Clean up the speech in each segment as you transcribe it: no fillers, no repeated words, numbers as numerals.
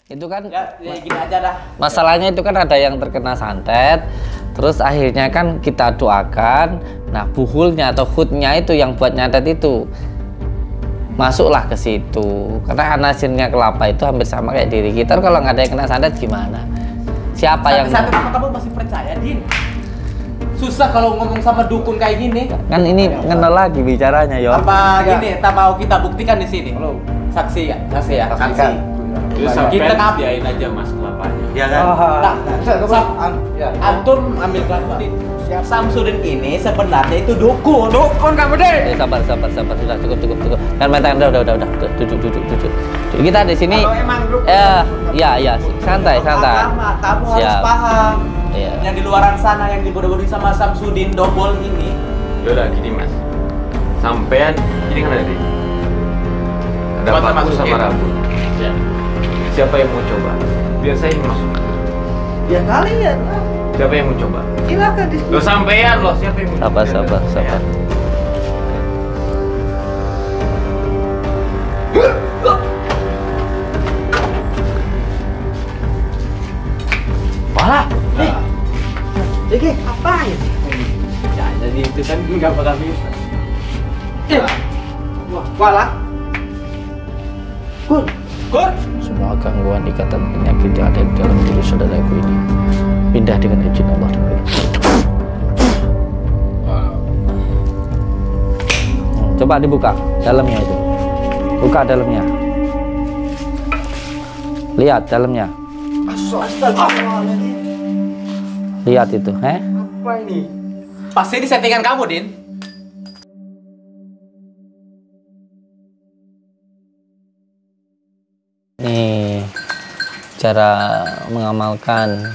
Itu kan ya gini aja dah. masalahnya itu kan ada yang terkena santet, terus akhirnya kan kita doakan, nah buhulnya atau hutnya itu yang buat nyantet itu masuklah ke situ, karena anasirnya kelapa itu hampir sama kayak diri kita. Kalau nggak ada yang kena santet gimana? Siapa yang santet sama kamu masih percaya, Din? Susah kalau ngomong sama dukun kayak gini. kan ini kenal lagi bicaranya yo. Apa gini, tak mau kita buktikan di sini. Saksi ya, saksi ya, saksi. Kita ngabiain aja mas kelapanya. Ya kan? Antum ambil kelapa. Samsudin ini sebenarnya itu dukun. Dukun kamu deh. Sabar sudah cukup. Kan main tangan udah duduk. Kita di sini. Kalau emang dukun. Ya santai. Kamu harus paham. Iya. Yang di luaran sana yang dibodoh-bodohin sama Samsudin Dobol ini. Yaudah gini mas, sampean ini kan ada paku sama rambut. Ya. Siapa yang mau coba? Biar saya masuk. Ya kalian lah. Siapa yang mau coba? Silakan di Lo sampean loh, siapa yang mau coba? Sabar. Malah. Jadi apa ya? Ya, jadi itu kan nggak bakal bisa. Wala. Kun. Semua gangguan ikatan penyakit yang ada di dalam diri saudaraku ini pindah dengan izin Allah. Coba dibuka dalamnya itu. Buka dalamnya. Lihat dalamnya. Astagfirullahaladzim. Lihat itu, Apa ini? Pasti di settingan kamu, Din. Nih cara mengamalkan,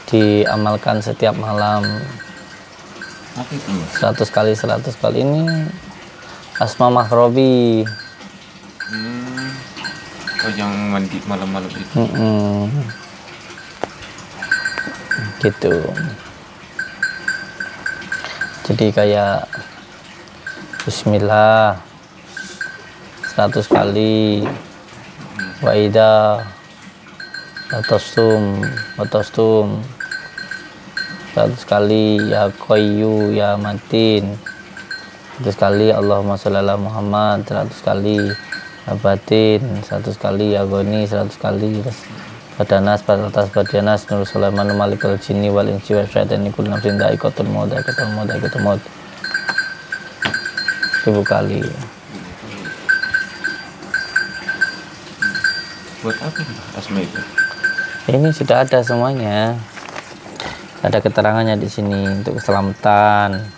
diamalkan setiap malam 100 kali ini Asma Mahrobi. Oh yang mandi malam-malam itu. Gitu. Jadi kayak Bismillah 100 kali, Waida Watostum 100 kali, Ya Qayyu Ya Matin 100 kali, Allahumma sholli ala Muhammad 100 kali, Ya Batin 100 kali, Ya Goni 100 kali, Badanas Badatas Badanas Nur Sulaiman Malikul Jinni wal Insi wa Syaitani kullu nafsin dha'iqatul maut 1000 kali. Buat apa Asma itu? Ini sudah ada semuanya. Ada keterangannya di sini untuk keselamatan,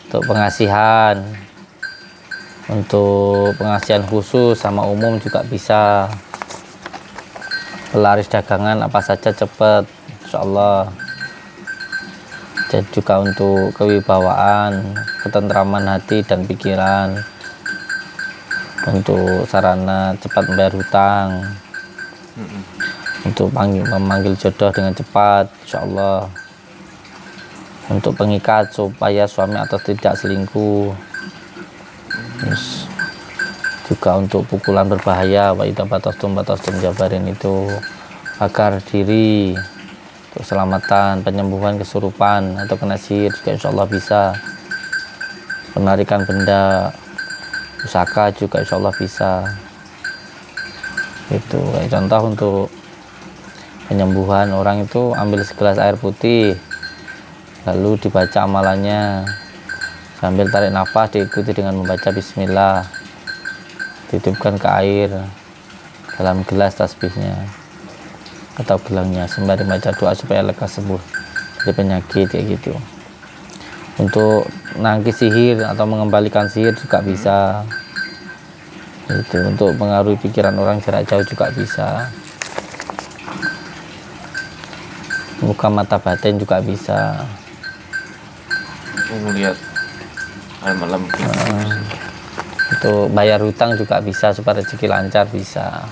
untuk pengasihan, untuk pengasihan khusus sama umum juga bisa. Pelaris dagangan apa saja cepat, insyaallah. Dan juga untuk kewibawaan, ketentraman hati dan pikiran, untuk sarana cepat membayar hutang, untuk memanggil jodoh dengan cepat, insyaallah. Untuk pengikat supaya suami atau tidak selingkuh. Terus juga untuk pukulan berbahaya, wa idza batastum jabarin itu agar diri, untuk keselamatan, penyembuhan kesurupan atau kena sihir juga insyaallah bisa. Penarikan benda pusaka juga insyaallah bisa. Itu contoh untuk penyembuhan orang itu, ambil segelas air putih lalu dibaca amalannya sambil tarik nafas, diikuti dengan membaca bismillah, dititipkan ke air dalam gelas tasbihnya atau gelangnya sembari baca doa supaya lekas sembuh dari penyakit kayak gitu. Untuk nangkis sihir atau mengembalikan sihir juga bisa. Itu untuk mengaruhi pikiran orang jarak jauh juga bisa. Buka mata batin juga bisa. Melihat malam. Untuk bayar hutang juga bisa, supaya rezeki lancar bisa.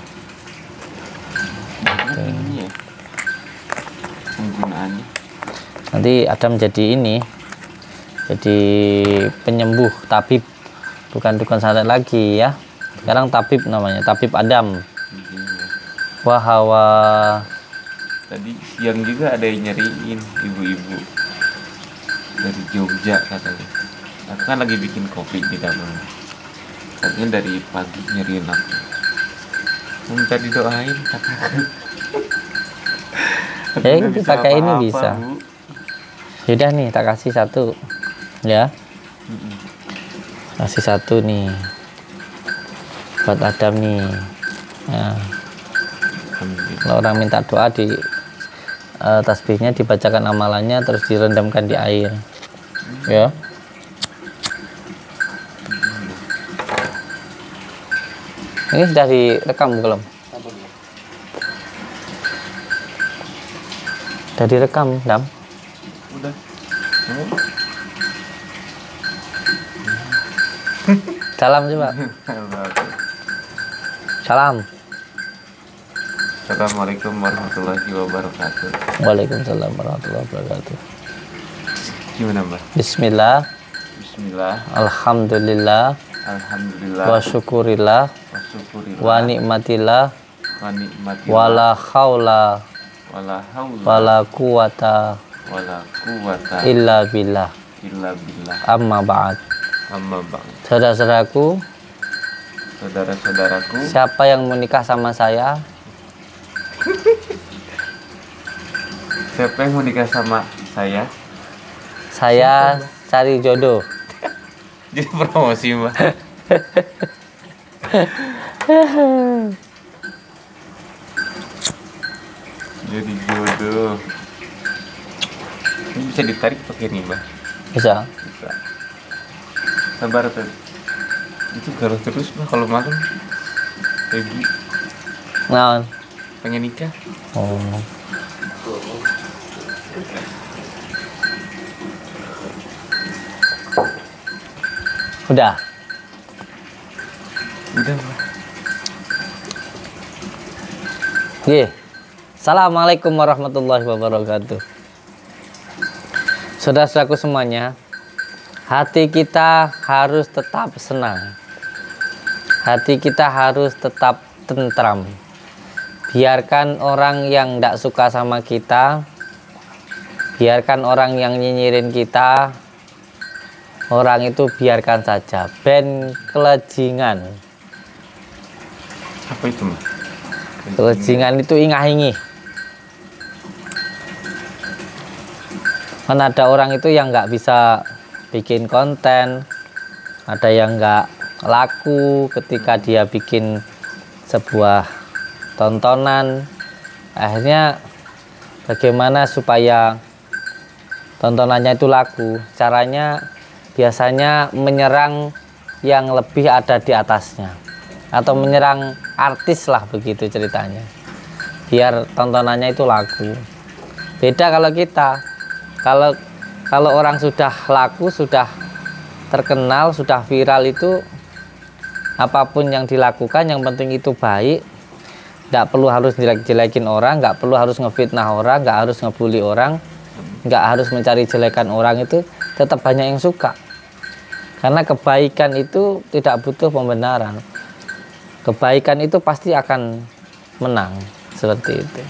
Ini ya penggunaannya. Nanti ada menjadi ini, jadi penyembuh, tabib, bukan dukun santet lagi ya. Sekarang tabib namanya, tabib Adam. Wahawa. Tadi siang juga ada yang nyariin ibu-ibu dari Jogja katanya. Aku kan lagi bikin kopi di dapur. Katanya dari pagi nyariin aku. Minta didoain kataku. Kita pakai ini bisa. Sudah nih, tak kasih satu. Ya. Kasih satu nih. Buat Adam nih. Ya. Kalau orang minta doa di tasbihnya dibacakan amalannya terus direndamkan di air. Ya. Ini sudah direkam belum? Sudah direkam, Dam? Udah. Salam coba. Salam. Assalamualaikum warahmatullahi wabarakatuh. Waalaikumsalam warahmatullahi wabarakatuh. Gimana, Mbak? Bismillah. Bismillah. Alhamdulillah. Alhamdulillah. Wa syukurillah. Wa syukurillah. Wa nikmatillah. Wa nikmatillah. Wala haula. Wala haula. Wala quwata. Wala quwata. Illa billah. Illa billah. Amma ba'd. Amma ba'd. Saudara-saudaraku, Saudara-saudaraku, siapa yang mau nikah sama saya? siapa yang mau nikah sama saya? Saya cari jodoh. Jadi promosi, Mbak. Jadi jodoh. Ini bisa ditarik pakai ini, Mbak. Bisa. Bisa. Sabar tuh. Itu garuk terus, Mbak, kalau makan. Baby Nah. pengen nikah. Oh. Udah. Udah, Mbak. Ye. Assalamualaikum warahmatullahi wabarakatuh. Saudara-saudaraku semuanya, hati kita harus tetap senang. Hati kita harus tetap tentram. Biarkan orang yang tidak suka sama kita, biarkan orang yang nyinyirin kita, orang itu biarkan saja. Ben kelejingan. Apa itu, Mbak? Kelejingan itu ingah-ingih. Kan ada orang itu yang nggak bisa bikin konten, ada yang nggak laku ketika dia bikin sebuah tontonan. Akhirnya bagaimana supaya tontonannya itu laku? Caranya biasanya menyerang yang lebih ada di atasnya, atau menyerang artis lah, begitu ceritanya, biar tontonannya itu laku. Beda kalau kita, kalau orang sudah laku, sudah terkenal, sudah viral, itu apapun yang dilakukan yang penting itu baik. Nggak perlu harus jelek-jelekin orang, nggak perlu harus ngefitnah orang, nggak harus ngebully orang, nggak harus mencari jelekan orang, itu tetap banyak yang suka. Karena kebaikan itu tidak butuh pembenaran. Kebaikan itu pasti akan menang, seperti itu.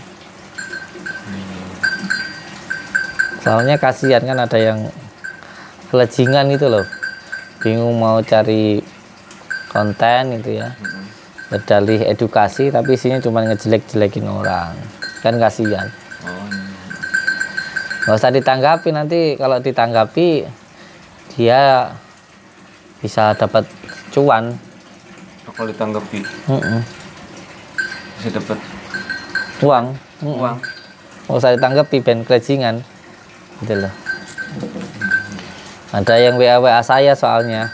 Soalnya kasihan kan ada yang kelejingan itu loh, bingung mau cari konten itu ya, berdalih edukasi tapi isinya cuma ngejelek-jelekin orang, kan kasihan. Nggak usah ditanggapi, nanti kalau ditanggapi dia bisa dapat cuan. Kalau ditanggapi bisa dapat uang. uang. Nggak usah ditanggapi, ben kelejingan gitu loh. Ada yang WA saya soalnya,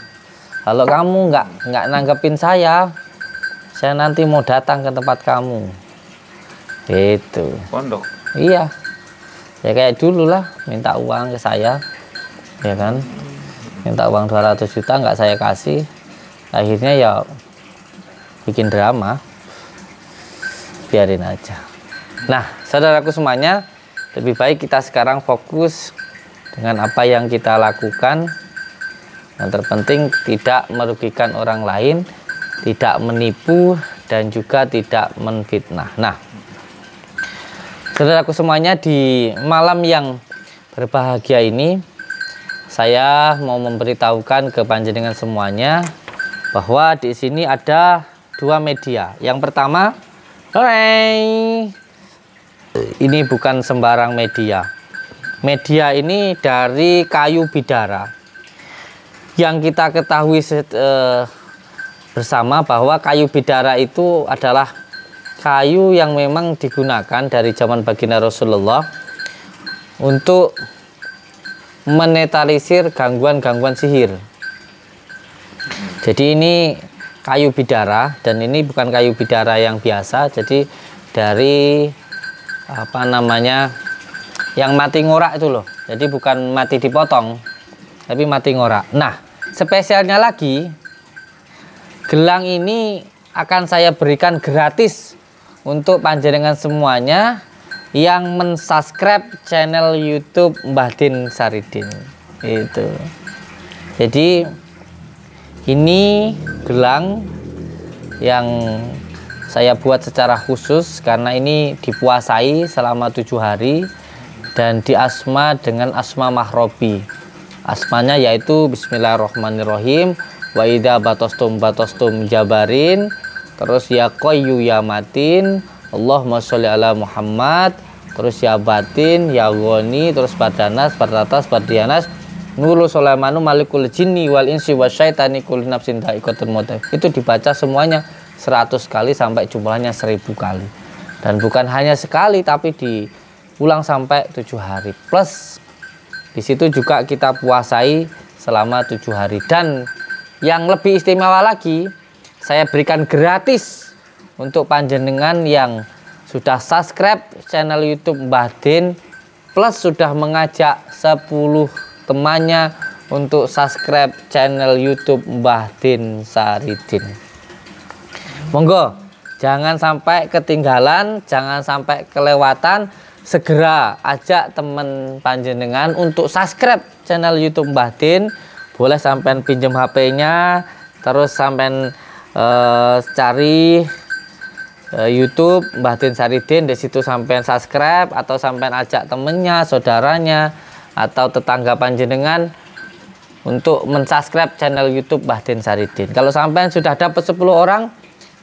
kalau kamu nggak nanggepin saya nanti mau datang ke tempat kamu, gitu. Pondok. Iya, ya kayak dulu lah, minta uang ke saya, ya kan, minta uang 200 juta nggak saya kasih, akhirnya ya bikin drama, biarin aja. Nah, saudaraku semuanya, lebih baik kita sekarang fokus dengan apa yang kita lakukan. Yang terpenting tidak merugikan orang lain, tidak menipu, dan juga tidak menfitnah. Nah, Saudaraku semuanya, di malam yang berbahagia ini saya mau memberitahukan ke panjenengan semuanya bahwa di sini ada dua media. Yang pertama, ini bukan sembarang media. Media ini dari kayu bidara. Yang kita ketahui bersama bahwa kayu bidara itu adalah kayu yang memang digunakan dari zaman baginda Rasulullah untuk menetralisir gangguan-gangguan sihir. Jadi ini kayu bidara, dan ini bukan kayu bidara yang biasa. Jadi dari apa namanya, yang mati ngorak itu loh. Jadi bukan mati dipotong, tapi mati ngorak. Nah, spesialnya lagi, gelang ini akan saya berikan gratis untuk panjenengan semuanya yang mensubscribe channel YouTube Mbah Din Saridin. Itu. Jadi ini gelang yang saya buat secara khusus karena ini dipuasai selama 7 hari dan diasma dengan asma mahrobi. Asmanya yaitu Bismillahirrahmanirrahim, wa idza batostum jabarin, terus ya Qayyu ya Matin, Allahumma sholli ala Muhammad, terus ya Batin, ya Ghani, terus Badanas, Badatas, Badianas, Nurul Sulaimanu Malikul Jinni wal Insi wasyaitani kulli nafsin dha'iqatul maut. Itu dibaca semuanya 100 kali sampai jumlahnya 1000 kali. Dan bukan hanya sekali, tapi diulang sampai 7 hari. Plus di situ juga kita puasai selama 7 hari. Dan yang lebih istimewa lagi, saya berikan gratis untuk panjenengan yang sudah subscribe channel YouTube Mbah Din, plus sudah mengajak 10 temannya untuk subscribe channel YouTube Mbah Din Saridin. Monggo, jangan sampai ketinggalan, jangan sampai kelewatan. Segera ajak teman panjenengan untuk subscribe channel YouTube Mbah Din. Boleh sampean pinjem HP-nya, terus sampean cari YouTube Mbah Din Saridin, di situ sampean subscribe atau sampean ajak temennya, saudaranya atau tetangga panjenengan untuk mensubscribe channel YouTube Mbah Din Saridin. Kalau sampean sudah dapat 10 orang,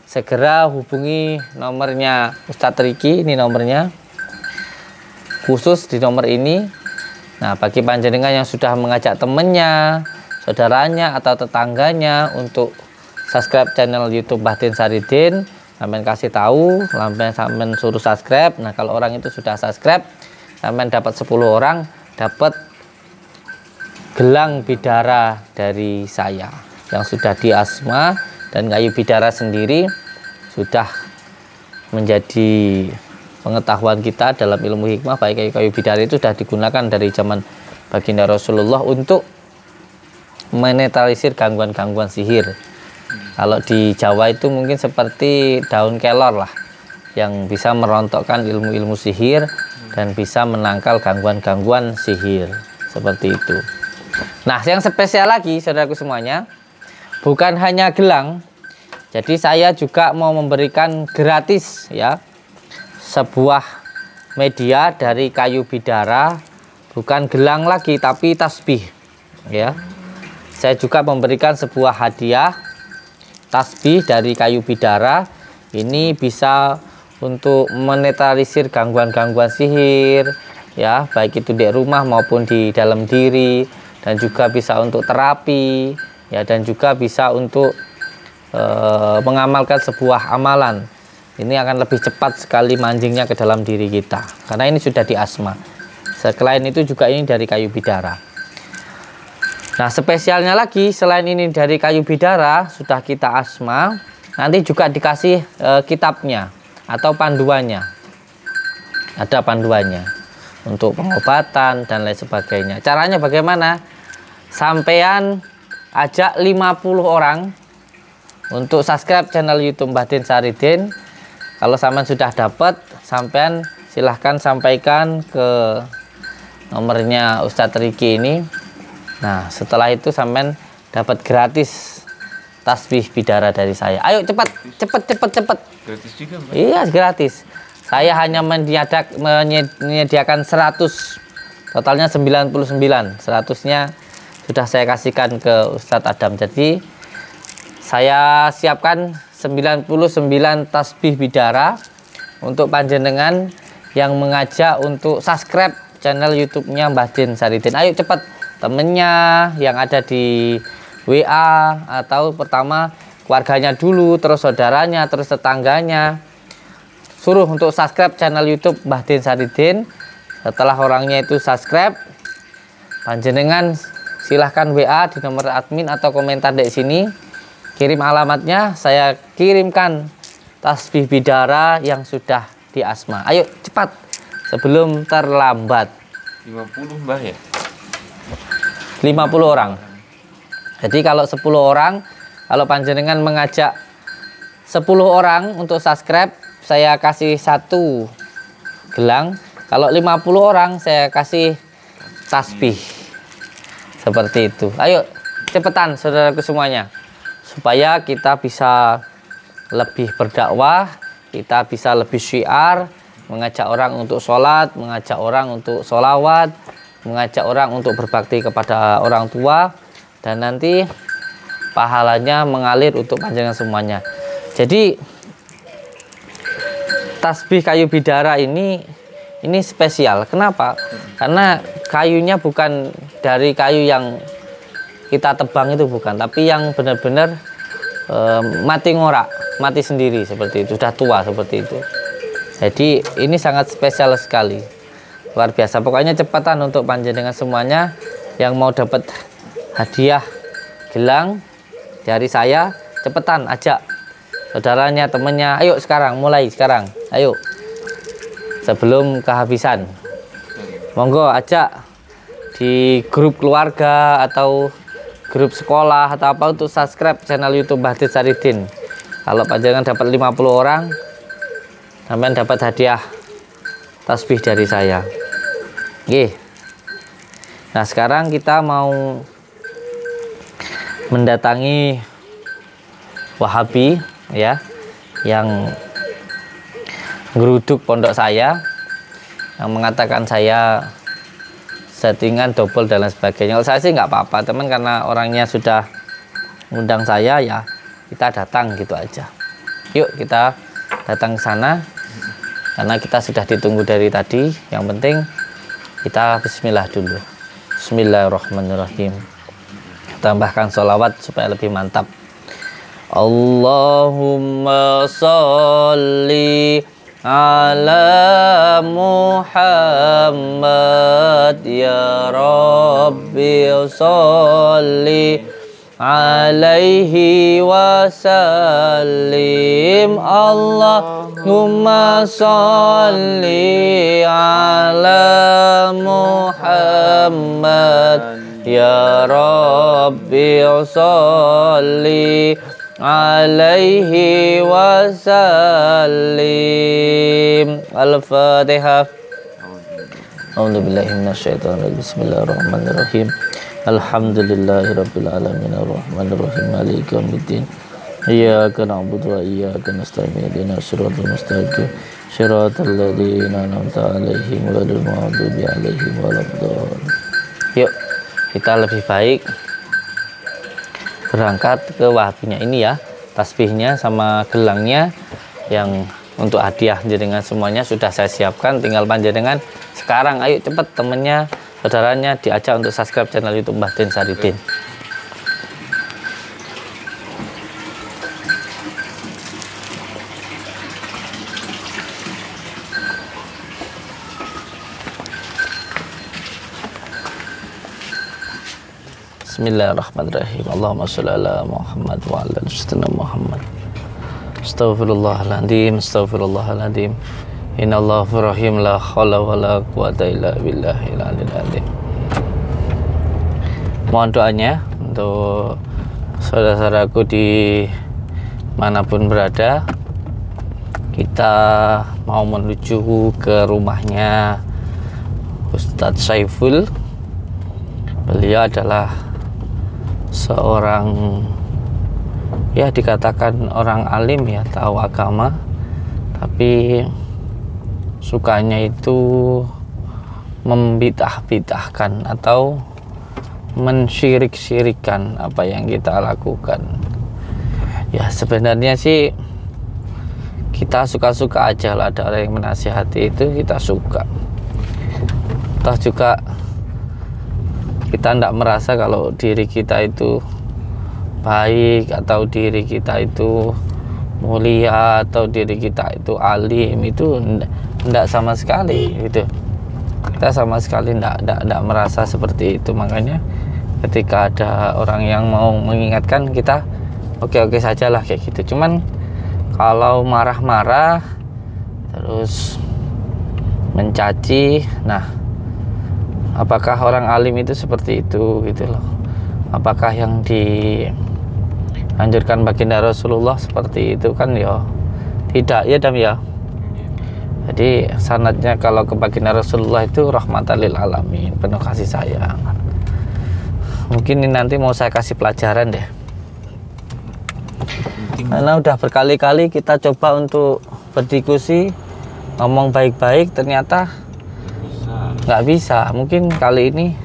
segera hubungi nomornya Ustadz Riki, ini nomornya khusus di nomor ini. Nah, bagi panjenengan yang sudah mengajak temennya, saudaranya atau tetangganya untuk subscribe channel YouTube Mbah Din Saridin, sampean kasih tahu, sampean suruh subscribe. Nah, kalau orang itu sudah subscribe, sampean dapat 10 orang, dapat gelang bidara dari saya yang sudah diasma, dan kayu bidara sendiri sudah menjadi pengetahuan kita dalam ilmu hikmah. Baik kayu bidara itu sudah digunakan dari zaman baginda Rasulullah untuk menetralisir gangguan-gangguan sihir. Kalau di Jawa itu mungkin seperti daun kelor lah, yang bisa merontokkan ilmu-ilmu sihir dan bisa menangkal gangguan-gangguan sihir seperti itu. Nah, yang spesial lagi saudaraku semuanya, bukan hanya gelang. Jadi saya juga mau memberikan gratis ya sebuah media dari kayu bidara, bukan gelang lagi tapi tasbih ya. Saya juga memberikan sebuah hadiah tasbih dari kayu bidara. Ini bisa untuk menetralisir gangguan-gangguan sihir ya, baik itu di rumah maupun di dalam diri, dan juga bisa untuk terapi ya, dan juga bisa untuk mengamalkan sebuah amalan. Ini akan lebih cepat sekali mancingnya ke dalam diri kita karena ini sudah diasma. Selain itu juga ini dari kayu bidara. Nah, spesialnya lagi, selain ini dari kayu bidara sudah kita asma, nanti juga dikasih kitabnya atau panduannya. Ada panduannya untuk pengobatan dan lain sebagainya. Caranya bagaimana? Sampean ajak 50 orang untuk subscribe channel YouTube Mbah Din Saridin. Kalau sampean sudah dapat, sampean silahkan sampaikan ke nomornya Ustadz Riki ini. Nah, setelah itu sampean dapat gratis tasbih bidara dari saya. Ayo cepat. Gratis juga, Mbak? Iya, gratis. Saya hanya menyediakan 100, totalnya 99. 100-nya sudah saya kasihkan ke Ustadz Adam. Jadi saya siapkan 99 tasbih bidara untuk panjenengan yang mengajak untuk subscribe channel YouTube-nya Mbah Din Saridin. Ayo cepat, temennya yang ada di WA, atau pertama keluarganya dulu, terus saudaranya, terus tetangganya, suruh untuk subscribe channel YouTube Mbah Din Saridin. Setelah orangnya itu subscribe, panjenengan silahkan WA di nomor admin atau komentar di sini, kirim alamatnya, saya kirimkan tasbih bidara yang sudah di Asma. Ayo cepat sebelum terlambat. 50 Mbah ya? 50 orang. Jadi kalau 10 orang, kalau panjenengan mengajak 10 orang untuk subscribe, saya kasih 1 gelang. Kalau 50 orang, saya kasih tasbih. Seperti itu. Ayo cepetan saudaraku semuanya, supaya kita bisa lebih berdakwah, kita bisa lebih syiar, mengajak orang untuk sholat, mengajak orang untuk sholawat, mengajak orang untuk berbakti kepada orang tua, dan nanti pahalanya mengalir untuk panjenengan semuanya. Jadi tasbih kayu bidara ini spesial. Kenapa? Karena kayunya bukan dari kayu yang kita tebang itu, bukan, tapi yang benar-benar mati ngorak, mati sendiri seperti itu, sudah tua seperti itu. Jadi ini sangat spesial sekali, luar biasa. Pokoknya cepatan untuk panjenengan semuanya yang mau dapat hadiah gelang dari saya, cepetan ajak saudaranya, temennya. Ayo sekarang, mulai sekarang, ayo sebelum kehabisan. Monggo ajak di grup keluarga atau grup sekolah atau apa untuk subscribe channel YouTube Mbah Din Saridin. Kalau panjenengan dapat 50 orang, sampean dapat hadiah tasbih dari saya. Oke. Nah, sekarang kita mau mendatangi Wahabi ya, yang geruduk pondok saya, yang mengatakan saya settingan double dan lain sebagainya. Kalau saya sih nggak apa-apa teman, karena orangnya sudah undang saya, ya kita datang gitu aja. Yuk kita datang ke sana, karena kita sudah ditunggu dari tadi. Yang penting kita bismillah dulu. Bismillahirrahmanirrahim. Tambahkan sholawat supaya lebih mantap. Allahumma sholli ala Muhammad ya Rabbi sholli alaihi wasallim. Allahumma sholli ala Muhammad ya Rabbi sholli alaihi wasallim. Al-Fatihah. A'udzubillahi minasyaitonirrajim. Bismillahirrahmanirrahim. Alhamdulillahirabbil alamin arrahmanirrahim maliki yaumiddin. Iyyaka na'budu wa iyyaka nasta'in ihdinas siratal mustaqim siratal ladzina an'amta 'alaihim ghairil maghdubi 'alaihim waladdallin. Yuk, kita lebih baik berangkat ke Wahabinya ini ya. Tasbihnya sama gelangnya yang untuk hadiah jenengan semuanya sudah saya siapkan, tinggal panjenengan sekarang ayo cepet temennya, saudaranya diajak untuk subscribe channel YouTube Mbah Din Saridin. Bismillahirrahmanirrahim. Allahumma sholli ala Muhammad wa ala sayyidina Muhammad. Astaghfirullahaladzim, astaghfirullahaladzim. Innallaha rahim la haula wa la quwata illa billahil aliyil azim. Mohon doanya untuk saudara-saudaraku di manapun berada. Kita mau menuju ke rumahnya Ustadz Saiful. Beliau adalah seorang, ya dikatakan orang alim ya, tahu agama, tapi sukanya itu membidah-bidahkan atau mensyirik-syirikan apa yang kita lakukan. Ya sebenarnya sih kita suka-suka aja lah, ada orang yang menasihati itu kita suka. Toh juga kita tidak merasa kalau diri kita itu baik atau diri kita itu mulia atau diri kita itu alim, itu tidak sama sekali gitu. Kita sama sekali tidak merasa seperti itu. Makanya ketika ada orang yang mau mengingatkan kita, oke-oke saja lah kayak gitu. Cuman kalau marah-marah terus mencaci, nah apakah orang alim itu seperti itu gitu loh? Apakah yang dianjurkan baginda Rasulullah seperti itu? Kan ya tidak ya Dam ya. Jadi sanadnya kalau ke baginda Rasulullah itu rahmatan lil alamin, penuh kasih sayang. Mungkin ini nanti mau saya kasih pelajaran deh. Karena udah berkali-kali kita coba untuk berdiskusi, ngomong baik-baik, ternyata nggak bisa. Mungkin kali ini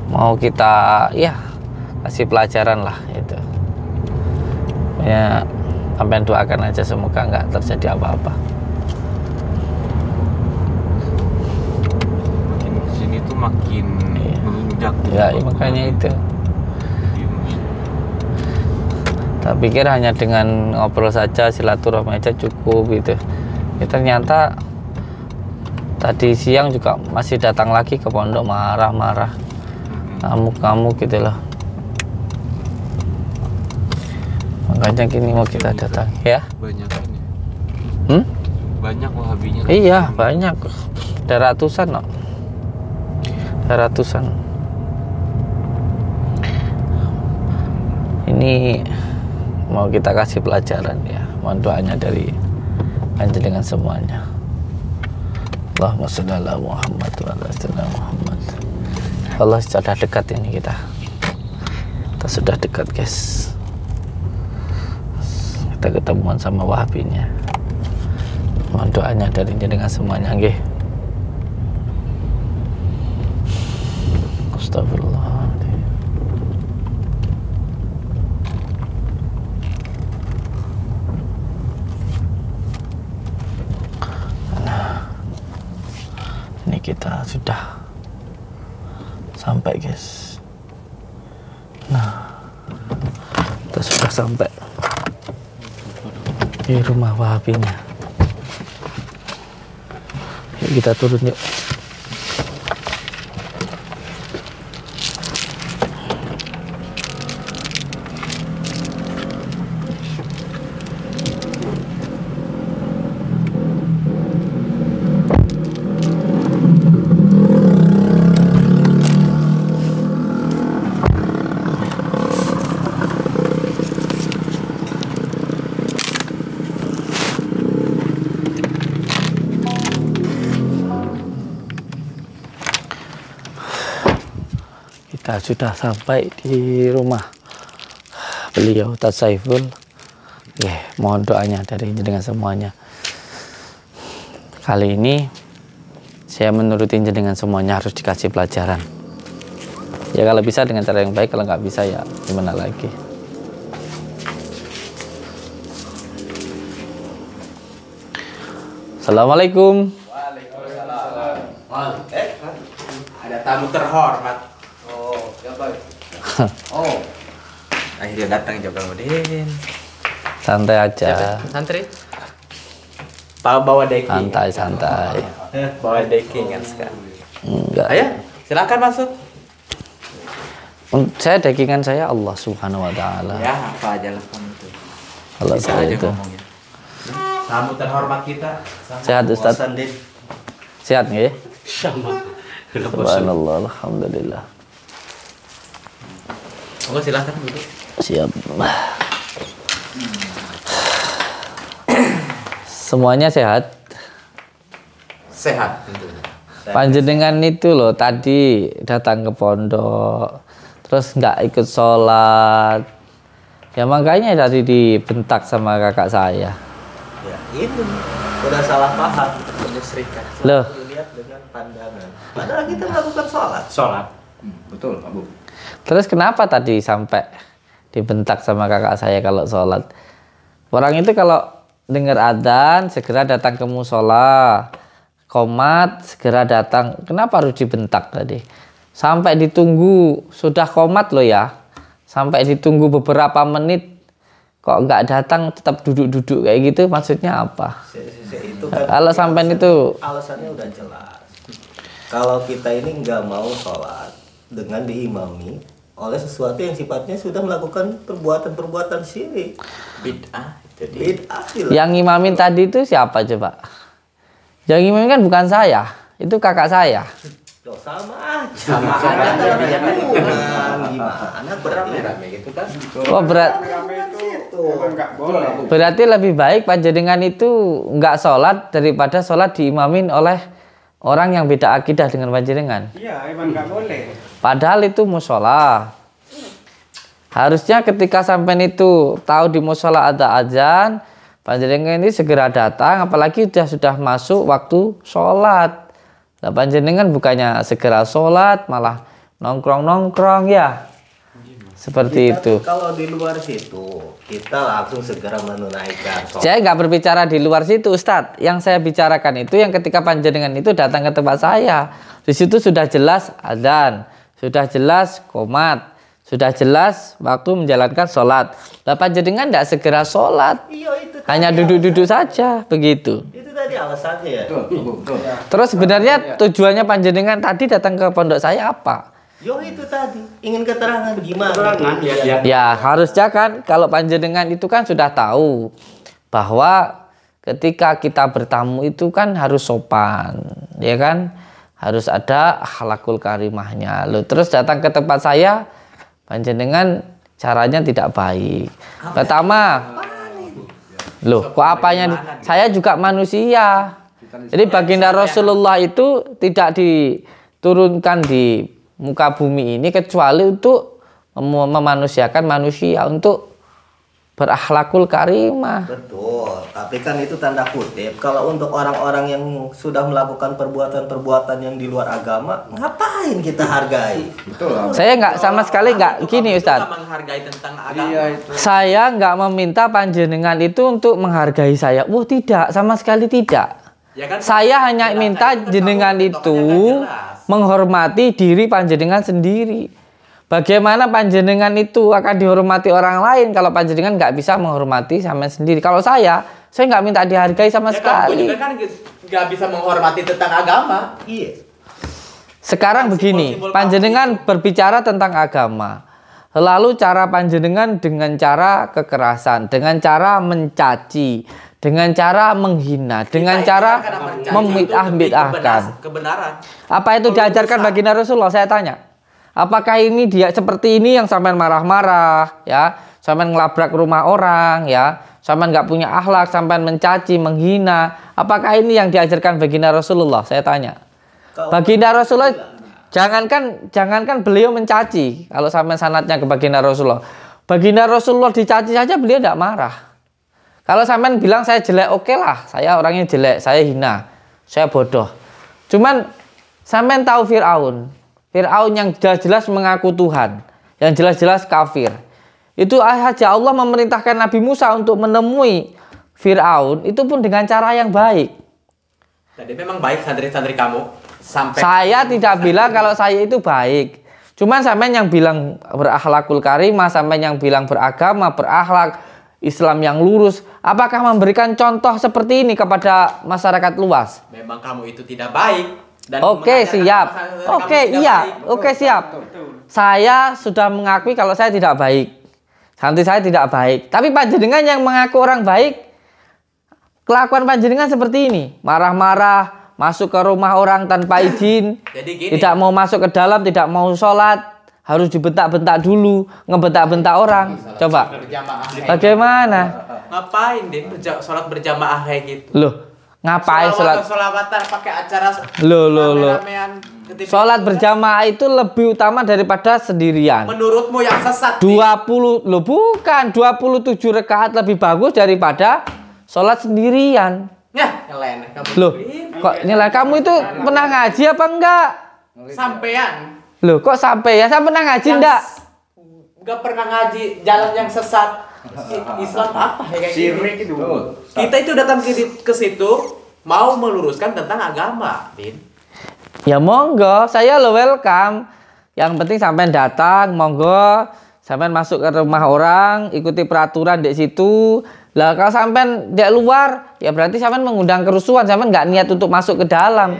mau kita ya kasih pelajaran lah itu. Ya sampai doakan aja semoga nggak terjadi apa-apa. Makin kesini tuh makin melunjak. Ya, makanya itu. Tak pikir hanya dengan ngobrol saja, silaturahmi aja cukup gitu. Ya, ternyata tadi siang juga masih datang lagi ke pondok marah-marah, ngamuk-ngamuk gitu loh. Makanya gini mau kita datang ya. Banyak ini. Banyak wahabinya. Iya banyak, ada ratusan loh. Ada ratusan. Ini mau kita kasih pelajaran ya, mohon doanya dari panjenengan semuanya. Allahumma sholli ala Muhammad wa ala sayyidina Muhammad. Allah sudah dekat ini kita sudah dekat guys. Kita ketemuan sama wahabinya. Mohon doanya dari jenengan semuanya nggih. Astagfirullah. Kita sudah sampai guys. Nah kita sudah sampai di rumah wahabinya. Yuk kita turun yuk. Kita sudah sampai di rumah beliau Ustaz Saiful. Mohon doanya dari jenengan semuanya. Kali ini saya menuruti jenengan semuanya, harus dikasih pelajaran. Ya kalau bisa dengan cara yang baik, kalau nggak bisa ya gimana lagi. Assalamualaikum. Waalaikumsalam. Ada tamu terhormat. Oh, siapa? Oh, akhirnya datang Jogja-Mudin. Santai aja. Santri. Bawa decking. Santai. Bawa decking kan sekarang. Enggak. Ayo, silakan masuk. Saya dekingan saya Allah Subhanahu wa taala. Ya, apa aja lah kamu itu. Allah Bisa taala aja itu. ngomongnya. Tamu terhormat kita. Sehat Ustaz? Sehat nggih? Sama. Subhanallah, alhamdulillah. Oh, silakan duduk. Siap. Semuanya sehat. Sehat tentu. Panjenengan itu loh tadi datang ke pondok, terus nggak ikut sholat. Ya makanya tadi dibentak sama kakak saya. Ya, ini udah salah paham. Menyesrikan. Loh, Dilihat dengan pandangan. Padahal kita melakukan sholat. Sholat. Betul, Pak Bu. terus kenapa tadi sampai dibentak sama kakak saya kalau sholat? Orang itu kalau dengar adzan segera datang ke musola, qomat segera datang. Kenapa harus dibentak tadi? Sampai ditunggu, sudah qomat loh ya, sampai ditunggu beberapa menit kok nggak datang, tetap duduk-duduk kayak gitu, maksudnya apa? Itu kan Kalau sampai itu alasannya udah jelas. Kalau kita ini nggak mau sholat dengan diimami oleh sesuatu yang sifatnya sudah melakukan perbuatan-perbuatan syirik. Bid'ah. Jadi Bid'ah jelas. yang ngimamin tadi itu siapa coba? Yang ngimamin kan bukan saya, itu kakak saya. Loh, sama aja. Sama aja. Gimana rame-rame gitu kan. Oh berarti lebih baik panjenengan itu nggak sholat daripada sholat diimamin oleh orang yang beda akidah dengan panjenengan. Iya, emang nggak boleh. Padahal itu musola. Harusnya ketika sampai itu tahu di musola ada azan, panjenengan ini segera datang, apalagi sudah masuk waktu sholat. Nah, panjenengan bukannya segera sholat, malah nongkrong-nongkrong ya. Seperti Kita itu. Kalau di luar situ, kita langsung segera menunaikan sholat. Saya nggak berbicara di luar situ, Ustadz. Yang saya bicarakan itu yang ketika panjenengan itu datang ke tempat saya. Di situ sudah jelas adzan, sudah jelas qomat, sudah jelas waktu menjalankan sholat. Lah panjenengan nggak segera sholat, Iya, itu tadi hanya duduk-duduk saja, begitu. Itu tadi alasannya ya. Betul. Terus sebenarnya tujuannya panjenengan tadi datang ke pondok saya apa? Yo itu tadi ingin keterangan gimana? Keterangan, ya. Ya harusnya kan kalau panjenengan itu kan sudah tahu bahwa ketika kita bertamu itu kan harus sopan, ya kan? Harus ada akhlakul karimahnya. Loh, terus datang ke tempat saya, panjenengan caranya tidak baik. Pertama, loh, kok apanya? Saya juga manusia. Jadi baginda Rasulullah itu tidak diturunkan di muka bumi ini kecuali untuk memanusiakan manusia, untuk berakhlakul karimah. Betul, tapi kan itu tanda kutip. Kalau untuk orang-orang yang sudah melakukan perbuatan-perbuatan yang di luar agama, ngapain kita hargai? Betul. Saya nggak sama sekali nggak gini, Ustadz. Menghargai tentang agama. Iya itu. Saya nggak meminta panjenengan itu untuk menghargai saya. Wah tidak, sama sekali tidak. Ya kan, Saya hanya jelas minta tadi kan jenengan tahu itu potongannya nggak jelas. menghormati diri panjenengan sendiri. Bagaimana panjenengan itu akan dihormati orang lain kalau panjenengan nggak bisa menghormati sama sendiri? Kalau saya nggak minta dihargai sama Ya, kamu sekali. juga kan nggak bisa menghormati tentang agama. Iya. Sekarang begini, Simbol-simbol panjenengan berbicara tentang agama. Lalu cara panjenengan dengan cara kekerasan, dengan cara mencaci, dengan cara menghina, dengan cara membid'ah-bid'ahkan. Kebenaran. Apa itu diajarkan baginda Rasulullah? Saya tanya. Apakah ini dia seperti ini yang sampean marah-marah, ya, sampean ngelabrak rumah orang, ya, sampean nggak punya akhlak, sampean mencaci, menghina? Apakah ini yang diajarkan baginda Rasulullah? Saya tanya. Baginda Rasulullah, jangankan beliau mencaci, kalau sampean sanadnya ke baginda Rasulullah, baginda Rasulullah dicaci saja beliau tidak marah. Kalau sampean bilang saya jelek, oke lah, saya orangnya jelek, saya hina, saya bodoh. Cuman sampean tahu Fir'aun yang jelas-jelas mengaku Tuhan, yang jelas-jelas kafir. Itu saja Allah memerintahkan Nabi Musa untuk menemui Fir'aun, itu pun dengan cara yang baik. Jadi memang baik santri-santri kamu sampai. Saya tidak bilang kalau saya itu baik. Cuman sampean yang bilang berakhlakul karimah, sampean yang bilang beragama, berakhlak, Islam yang lurus, apakah memberikan contoh seperti ini kepada masyarakat luas? Memang kamu itu tidak baik. Dan Oke, mengajarkan siap. kamu Oke, tidak iya. baik. Oke, siap. Saya sudah mengakui kalau saya tidak baik. Santri saya tidak baik. Tapi panjenengan yang mengaku orang baik, kelakuan panjenengan seperti ini. Marah-marah, masuk ke rumah orang tanpa izin. Jadi gini. Tidak mau masuk ke dalam, tidak mau sholat. Harus dibentak-bentak dulu, ngebentak-bentak orang. Coba. Berjamaah. Bagaimana? Ngapain deh sholat berjamaah kayak gitu? Loh, ngapain sholat? Sholawatan pakai acara. Loh. rame-ramean ketika- Sholat berjamaah itu lebih utama daripada sendirian. Menurutmu yang sesat. 20, loh bukan, 27 rakaat lebih bagus daripada sholat sendirian. Ya, Loh, kok nilai kamu itu pernah ngaji apa enggak? Sampean. Loh, kok sampai ya? Saya pernah ngaji enggak? Enggak pernah ngaji jalan yang sesat. Islam apa ya kayak Sirik gitu. itu. Kita itu datang ke situ mau meluruskan tentang agama, Din. Ya monggo, saya lo welcome. Yang penting sampean datang, monggo. Sampean masuk ke rumah orang, ikuti peraturan di situ. Lah kalau sampean di luar, ya berarti sampean mengundang kerusuhan. Sampean nggak niat untuk masuk ke dalam.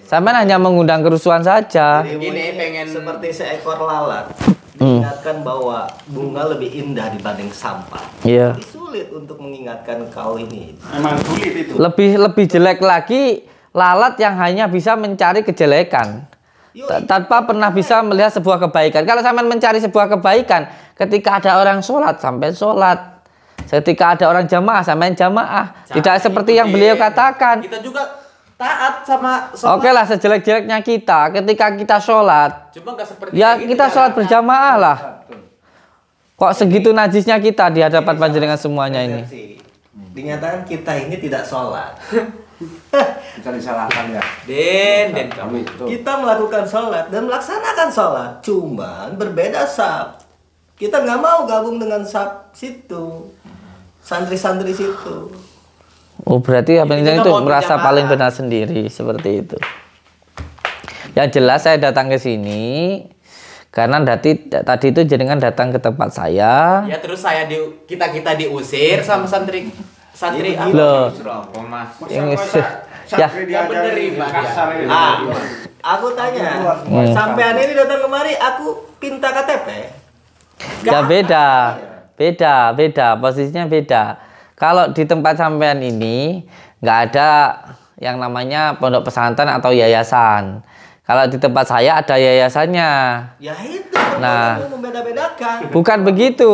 Sampean hanya mengundang kerusuhan saja. Gini pengen seperti seekor lalat. Mengingatkan bahwa bunga lebih indah dibanding sampah. Iya. Jadi sulit untuk mengingatkan kau ini. Memang sulit itu. Lebih jelek lagi lalat yang hanya bisa mencari kejelekan. Tanpa pernah bisa melihat sebuah kebaikan. Kalau sampean mencari sebuah kebaikan, ketika ada orang sholat, sampai sholat. Ketika ada orang jamaah, sampai jamaah. Tidak seperti yang beliau katakan. kita juga taat sama sholat. Oke lah, sejelek-jeleknya kita, ketika kita sholat, Cuma nggak seperti ya kayak gitu kita sholat jalannya. berjamaah lah. Kok segitu najisnya kita di hadapan panjenengan semuanya ini? Dinyatakan kita ini tidak sholat. Bisa disalahkan ya. Den kamu. Kita melakukan sholat dan melaksanakan sholat. Cuman berbeda saf. Kita nggak mau gabung dengan saf situ. Santri-santri situ. Oh berarti apa Kita itu mau merasa berjamaah. paling benar sendiri seperti itu. Yang jelas saya datang ke sini karena tadi itu jenengan datang ke tempat saya. Ya terus kita diusir sama santri Loh, yang ya yang menerima. Aku tanya, sampean ini datang kemari, aku pinta KTP. ya beda, posisinya beda. Kalau di tempat sampean ini nggak ada yang namanya pondok pesantren atau yayasan. Kalau di tempat saya ada yayasannya. Ya itu, Nah. membeda-bedakan. Bukan begitu.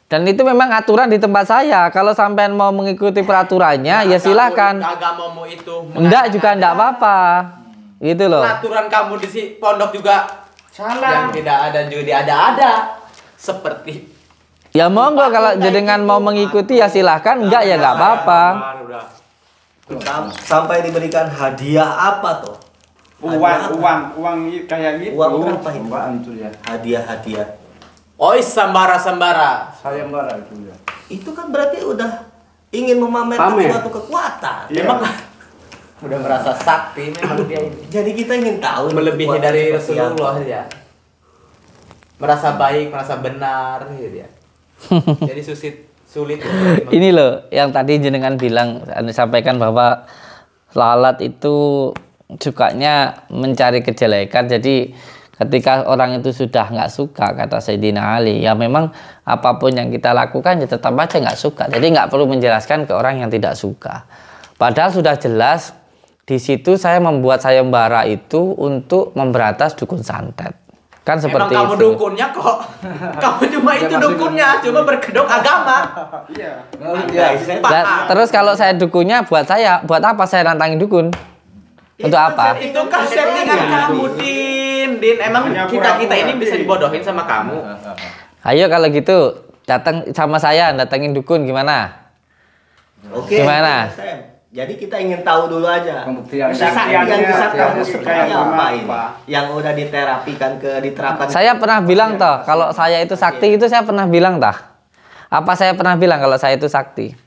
Dan itu memang aturan di tempat saya. Kalau sampean mau mengikuti peraturannya, ya silakan. Agamamu itu. Enggak juga enggak apa-apa. Gitu loh. Aturan kamu di pondok juga salah. Yang tidak ada juga ada. Seperti Ya monggo kalau jenengan mau mengikuti ya silahkan, enggak ya enggak apa-apa. Sampai diberikan hadiah apa tuh? Uang kayak gitu. Uang berapa itu? Uang itu ya. Hadiah. Oi sambara. Sayembara itu ya. Itu kan berarti udah ingin memamerkan Pamer. suatu kekuatan. Iya. Memang udah merasa sakti memang dia ini. Jadi kita ingin tahu Melebihi kekuatan dari seperti Rasulullah apa. ya. Merasa baik, merasa benar gitu ya. Jadi sulit. Ini loh yang tadi jenengan bilang, sampaikan bahwa lalat itu sukanya mencari kejelekan. Jadi ketika orang itu sudah nggak suka, kata Sayyidina Ali, ya memang apapun yang kita lakukan ya tetap aja nggak suka. Jadi nggak perlu menjelaskan ke orang yang tidak suka. Padahal sudah jelas di situ saya membuat sayembara itu untuk memberantas dukun santet. Kan seperti Emang kamu itu. dukunnya kok. Kamu cuma itu dukunnya, cuma berkedok agama. Iya. Terus kalau saya dukunnya buat apa saya nantangin dukun? Untuk apa? Itu kan settingan kamu, Din. Emang kita ini bisa dibodohin sama kamu. Ayo kalau gitu datang sama saya, datangin dukun gimana? Oke. Gimana? Sam. Jadi kita ingin tahu dulu aja. Pembuktian. Kesaktian kamu seperti Kayak apa ini? gimana? Yang udah diterapkan. Saya pernah bilang toh, kalau saya itu sakti itu saya pernah bilang tah. Apa saya pernah bilang kalau saya itu sakti?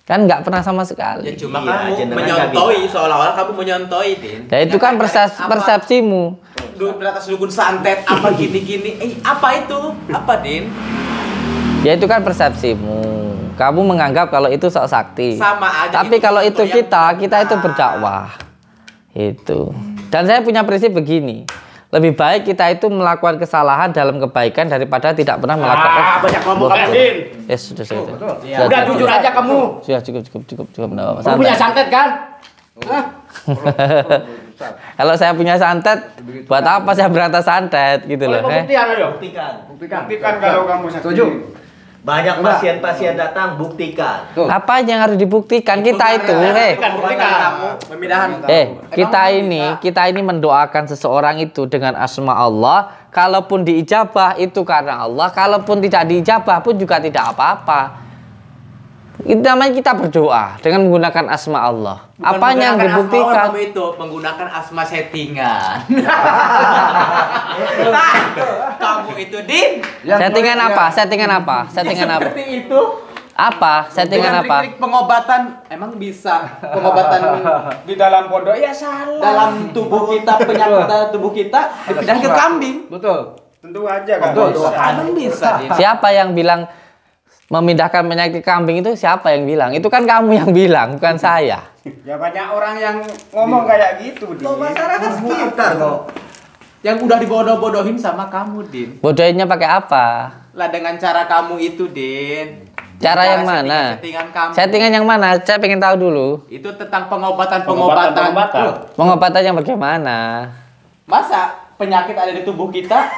Kan nggak pernah sama Ya sekali. cuma Iya, kamu jenengan menyontoi nggak seolah-olah kamu menyontoi, Din. Ya itu kan persepsimu. Beratas dukun santet apa gini-gini. Apa itu? Apa, Din? Ya itu kan persepsimu. Kamu menganggap kalau itu sok sakti. Sama aja. Tapi itu kalau untuk itu yang kita itu berdakwah. Itu. Dan saya punya prinsip begini. Lebih baik kita itu melakukan kesalahan dalam kebaikan daripada tidak pernah melakukan. Banyak ngomong kamu, Din. Ya sudah. Ya, Udah jujur aja kamu. Sudah cukup. Nggak apa-apa. Kamu punya santet kan? Hah? Kalau saya punya santet, buat apa saya berantas santet gitu loh. Pembuktian ayo. Buktikan. Buktikan kalau kamu setuju. Banyak pasien-pasien datang, buktikan. Apa yang harus dibuktikan kita itu? Buktikan kamu pemidahan. Kita ini mendoakan seseorang itu dengan asma Allah. Kalaupun diijabah itu karena Allah. Kalaupun tidak diijabah pun juga tidak apa-apa. Itu namanya kita berdoa dengan menggunakan asma Allah. Bukan Apanya yang menggunakan asma Allah, dibuktikan? kamu itu menggunakan asma settingan. Kamu itu Din. Settingan apa? Settingan apa? Settingan apa? Seperti itu. Apa? Settingan Dengan apa? trik-trik pengobatan, emang bisa pengobatan Di dalam pondok ya salah. dalam tubuh kita, penyakit dalam tubuh kita dipindah ke kambing. Betul. Tentu aja kan. Emang bisa, Din. Siapa yang bilang memindahkan penyakit kambing itu? Siapa yang bilang? Itu kan kamu yang bilang, bukan saya. Ya banyak orang yang ngomong kayak gitu, Din. Kok masyarakat sekitar kok. Yang udah dibodoh-bodohin sama kamu, Din. Bodohinnya pakai apa? Lah dengan cara kamu itu, Din. Cara yang mana? Settingan kamu. Settingan yang mana? Saya pengen tahu dulu. Itu tentang pengobatan-pengobatan. Pengobatan yang bagaimana? Masa penyakit ada di tubuh kita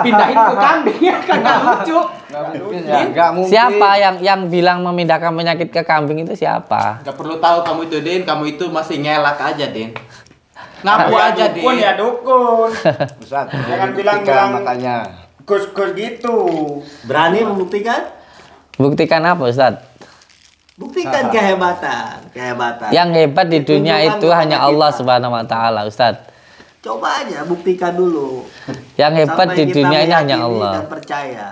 pindahin ke kambing ya kan nggak lucu. Enggak mungkin. Siapa yang bilang memindahkan penyakit ke kambing itu siapa? Nggak perlu tahu kamu itu, Din. Kamu itu masih ngelak aja, Din. Ngaku aja, Din. Dukun ya dukun. Ustaz, Jangan buktikan bilang-bilang makanya. Gus-gus gitu. Berani membuktikan? Buktikan apa, Ustaz? Buktikan kehebatan. Yang hebat di dunia Tunjukkan itu kepada hanya kita. Allah Subhanahu wa taala, Ustaz. Coba aja buktikan dulu. Yang hebat Sampai di kita dunia ini hanya meyakini Allah. Dan percaya.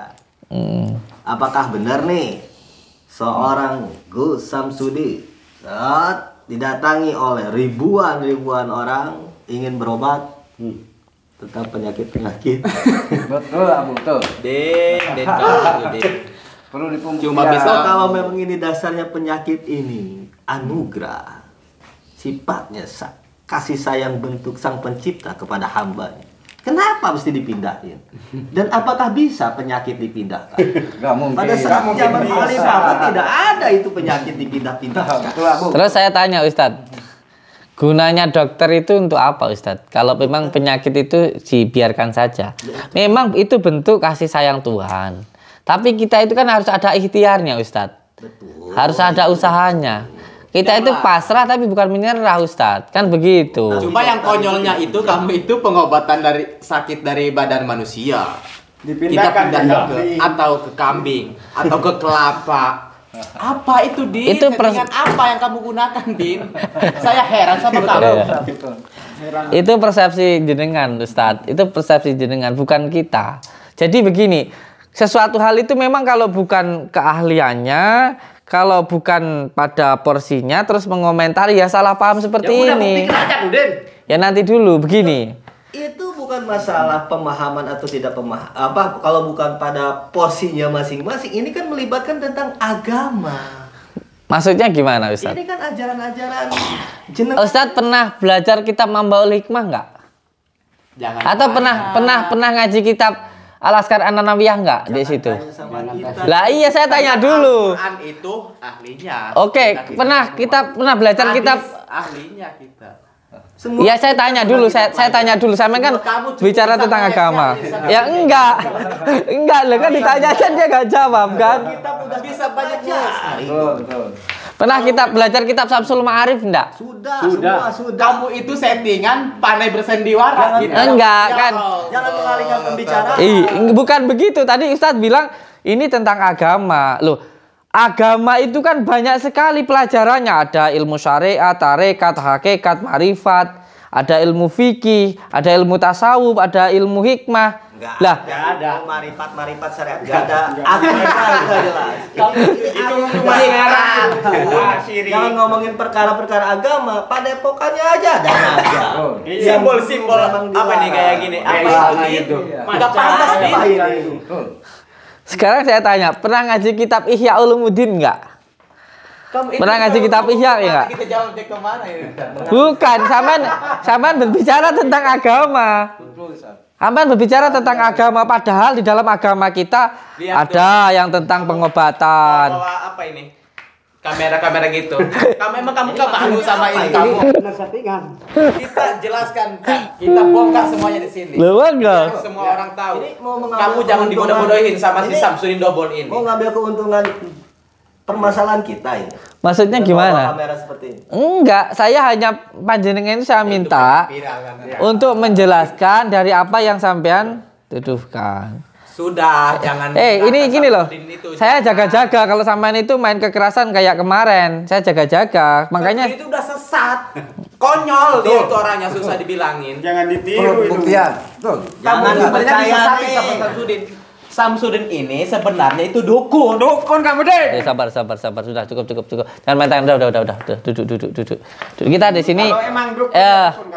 Hmm. Apakah benar nih seorang Gus Samsudi saat didatangi oleh ribuan orang ingin berobat tentang penyakit-penyakit? Betul, Abu, betul. Din, kamu itu, Din. Perlu dipembuktikan. Cuma bisa- So, kalau memang ini dasarnya penyakit ini anugerah, sifatnya kasih sayang bentuk sang pencipta kepada hambanya. Kenapa mesti dipindahin? Dan apakah bisa penyakit dipindahkan? Enggak mungkin. Pada saat mungkin zaman bisa. Ali Dawud tidak ada itu penyakit dipindah-pindahkan. Betul, Abu. Terus saya tanya, Ustadz, gunanya dokter itu untuk apa, Ustadz? Kalau memang penyakit itu dibiarkan saja, memang itu bentuk kasih sayang Tuhan. Tapi kita itu kan harus ada ikhtiarnya, Ustadz. Betul. Harus ada usahanya. Kita itu pasrah tapi bukan menyerah, Ustadz. Kan begitu. Cuma yang konyolnya itu kamu itu pengobatan dari sakit dari badan manusia. Kita Dipindahkan ke pindah ke kambing. atau ke kambing atau ke kelapa. Apa itu, Din? Itu Settingan apa yang kamu gunakan, Din? Saya heran sama kamu. Itu persepsi jenengan, Ustadz. Itu persepsi jenengan, bukan kita. Jadi begini, sesuatu hal itu memang kalau bukan keahliannya, kalau bukan pada porsinya, terus mengomentari ya salah paham seperti ini. Ya nanti dulu, begini. Itu bukan masalah pemahaman atau tidak pemahaman. Apa kalau bukan pada porsinya masing-masing, ini kan melibatkan tentang agama. Maksudnya gimana, Ustadz? Ini kan ajaran-ajaran jeneng. Ustadz pernah belajar kitab Mambaul Hikmah nggak? Jangan. Atau pernah ngaji kitab Al-Askar An-Nanawiyah nggak di situ? Tanya sama kita. Lah iya saya tanya dulu. Al-Quran itu ahlinya. Oke, kita pernah belajar Hadis kitab. ahlinya kita. Semua Ya saya tanya dulu, saya tanya dulu. Saya kan Kamu cuma bicara bisa tentang mengeksnya, agama. bisa Ya enggak, enggak lah kan ditanya aja dia nggak jawab kan. kita udah Bisa banyak cari. Betul. Pernah kita belajar kitab Samsul Ma'arif enggak? Sudah. Kamu itu settingan pandai bersendiwara. gitu. Enggak, Ya kan. Allah. Jangan mengalihkan pembicaraan. Bukan begitu. Tadi Ustadz bilang ini tentang agama. Loh, agama itu kan banyak sekali pelajarannya. Ada ilmu syariat, tarekat, hakikat, marifat, ada ilmu fikih, ada ilmu tasawuf, ada ilmu hikmah. Enggak Lah, ada. Marifat syariat enggak ada. Akidah enggak jelas. Itu cuma sekarang. Jangan ngomongin perkara-perkara agama, padepokannya aja ada aja. Simbol-simbol apa nih kayak gini? Apa itu? Enggak pantas nih. sekarang saya tanya, pernah ngaji kitab Ihya Ulumuddin enggak? Pernah ngaji kitab Ihya ya enggak? Kita jawab cek kemana ya? Bukan, sampean berbicara tentang agama. Sampean berbicara tentang agama, padahal di dalam agama kita Lihat ada yang tentang pengobatan. Bawa apa ini? Kamera-kamera gitu. Emang kamu gak malu sama ini kamu? Kita jelaskan, kita bongkar semuanya di sini. Loh, enggak. Biar semua orang tahu. Ini mau mengambil Kamu jangan keuntungan. dibodoh-bodohin sama si Ini Samsudin Dobol ini. Mau ngambil keuntungan permasalahan kita ini. Maksudnya Bawa gimana? kamera seperti ini. Enggak, saya hanya panjenengan itu saya minta Viral kan. untuk menjelaskan dari apa yang sampean tuduhkan. Sudah, jangan. Ini gini loh. Itu, Saya jaga-jaga kalau sampean itu main kekerasan kayak kemarin. Saya jaga-jaga. Makanya itu udah sesat. Konyol dia itu orangnya, susah dibilangin. Jangan ditiru itu. Buktian. Betul. Jangan sebenarnya dipercaya disesati nih. sama Samsudin. Samsudin ini sebenarnya itu dukun. Dukun kamu deh. sabar. Sudah cukup. Jangan main tangan. Udah. Duduk. Kita di sini. Kalau emang dukun,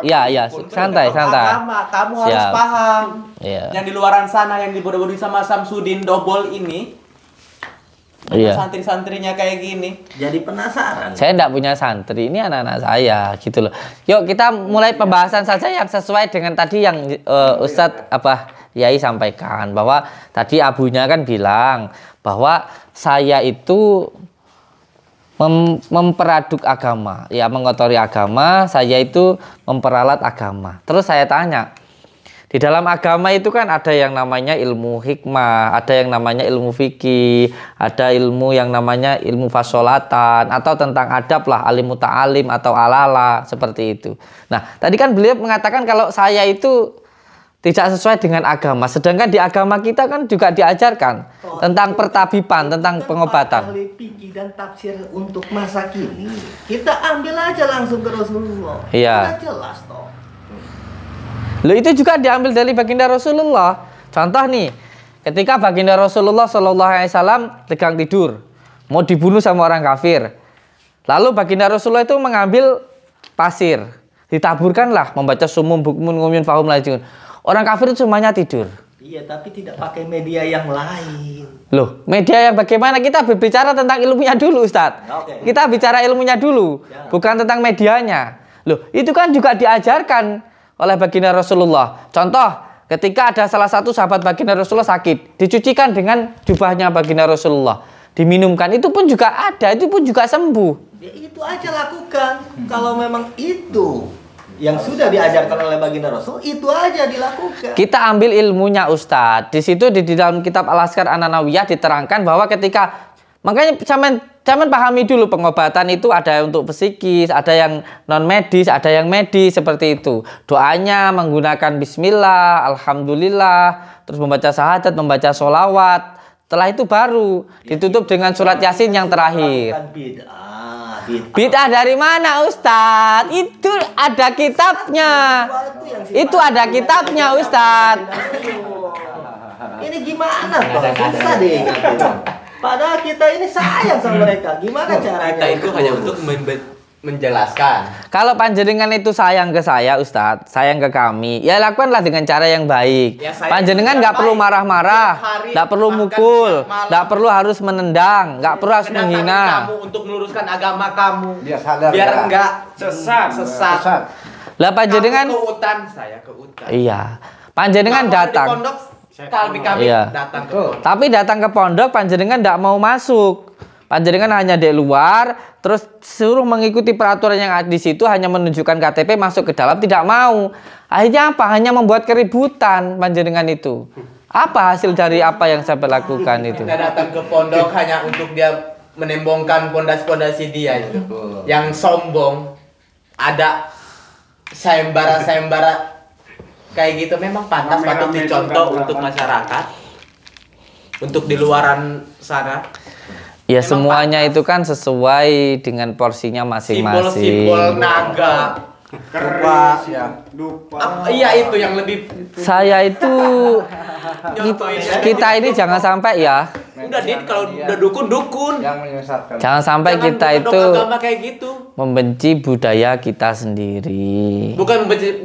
Iya, santai. Agama, kamu harus Siap. paham. Iya. Yang di luaran sana yang dibodoh-bodohin sama Samsudin Dobol ini. Iya. Santri-santrinya kayak gini. Jadi penasaran. Saya enggak punya santri, ini anak-anak saya gitu loh. Yuk kita mulai pembahasan saja yang sesuai dengan tadi yang Ustadz Yai sampaikan, bahwa tadi abunya kan bilang bahwa saya itu memperaduk agama, ya mengotori agama, saya itu memperalat agama. Terus saya tanya, di dalam agama itu kan ada yang namanya ilmu hikmah, ada yang namanya ilmu fikih, ada ilmu yang namanya ilmu fasolatan, atau tentang adab lah, alim muta'alim atau alala, seperti itu. Nah, tadi kan beliau mengatakan kalau saya itu tidak sesuai dengan agama, sedangkan di agama kita kan juga diajarkan tentang pertabiban, tentang pengobatan. Ahli fikih dan tafsir untuk masa kini, kita ambil aja langsung ke Rasulullah. Iya. Udah jelas toh. Loh, itu juga diambil dari baginda Rasulullah. Contoh nih, ketika baginda Rasulullah SAW tegang tidur, mau dibunuh sama orang kafir. Lalu baginda Rasulullah itu mengambil pasir, ditaburkanlah, membaca sumum bukmun ngumyun fahum lajun. Orang kafir itu semuanya tidur. Iya, tapi tidak pakai media yang lain. Loh, media yang bagaimana? Kita berbicara tentang ilmunya dulu, Ustadz. Oke. Kita bicara ilmunya dulu, bukan tentang medianya. Loh, itu kan juga diajarkan oleh baginda Rasulullah. Contoh, ketika ada salah satu sahabat baginda Rasulullah sakit, dicucikan dengan jubahnya baginda Rasulullah, diminumkan, itu pun juga ada, itu pun juga sembuh. Ya, itu aja lakukan. Kalau memang itu yang sudah diajarkan oleh baginda Rasul, itu aja dilakukan. Kita ambil ilmunya, Ustadz. Di situ di dalam kitab Al-Azkar An-Nanawiyah diterangkan bahwa ketika, makanya zaman pahami dulu, pengobatan itu ada untuk psikis, ada yang non medis, ada yang medis, seperti itu. Doanya menggunakan bismillah, alhamdulillah, terus membaca syahadat, membaca sholawat. Setelah itu baru ditutup dengan surat Yasin yang terakhir. Bid'ah dari mana, Ustadz? Itu ada kitabnya. Itu ada kitabnya, Ustadz. Ini gimana toh? Susah deh. Padahal kita ini sayang sama mereka. Gimana caranya? Kita itu hanya untuk menjelaskan. Kalau panjenengan itu sayang ke saya, Ustadz, sayang ke kami, ya lakukanlah dengan cara yang baik. Ya, Panjenengan nggak perlu marah-marah, nggak perlu mukul, nggak perlu harus menendang, nggak perlu harus menghina. Kamu untuk meluruskan agama kamu. Biar sadar. Biar ya. enggak sesat. Lah panjenengan, Kamu ke hutan, saya ke hutan. iya, panjenengan Kamu datang. Di pondok, kami Iya. datang ke pondok. Tapi datang ke pondok, panjenengan nggak mau masuk. Panjenengan hanya di luar, terus suruh mengikuti peraturan yang ada di situ, hanya menunjukkan KTP, masuk ke dalam, tidak mau. Akhirnya apa? Hanya membuat keributan panjenengan itu. Apa hasil dari apa yang saya lakukan itu? Kita datang ke pondok hanya untuk dia menembongkan pondasi-pondasi dia itu. Yang sombong, ada sayembara-sayembara kayak gitu, memang pantas patut dicontoh untuk masyarakat, untuk di luaran sana. Ya Memang semuanya itu kan sesuai dengan porsinya masing-masing. Simbol-simbol naga. Keris ya. Dupa. Iya, itu yang lebih Saya itu kita ini jangan sampai ya, udah kalau udah dukun. Yang menyesatkan. jangan sampai Jangan kita menodong itu agama kayak gitu. membenci budaya kita sendiri. Bukan membenci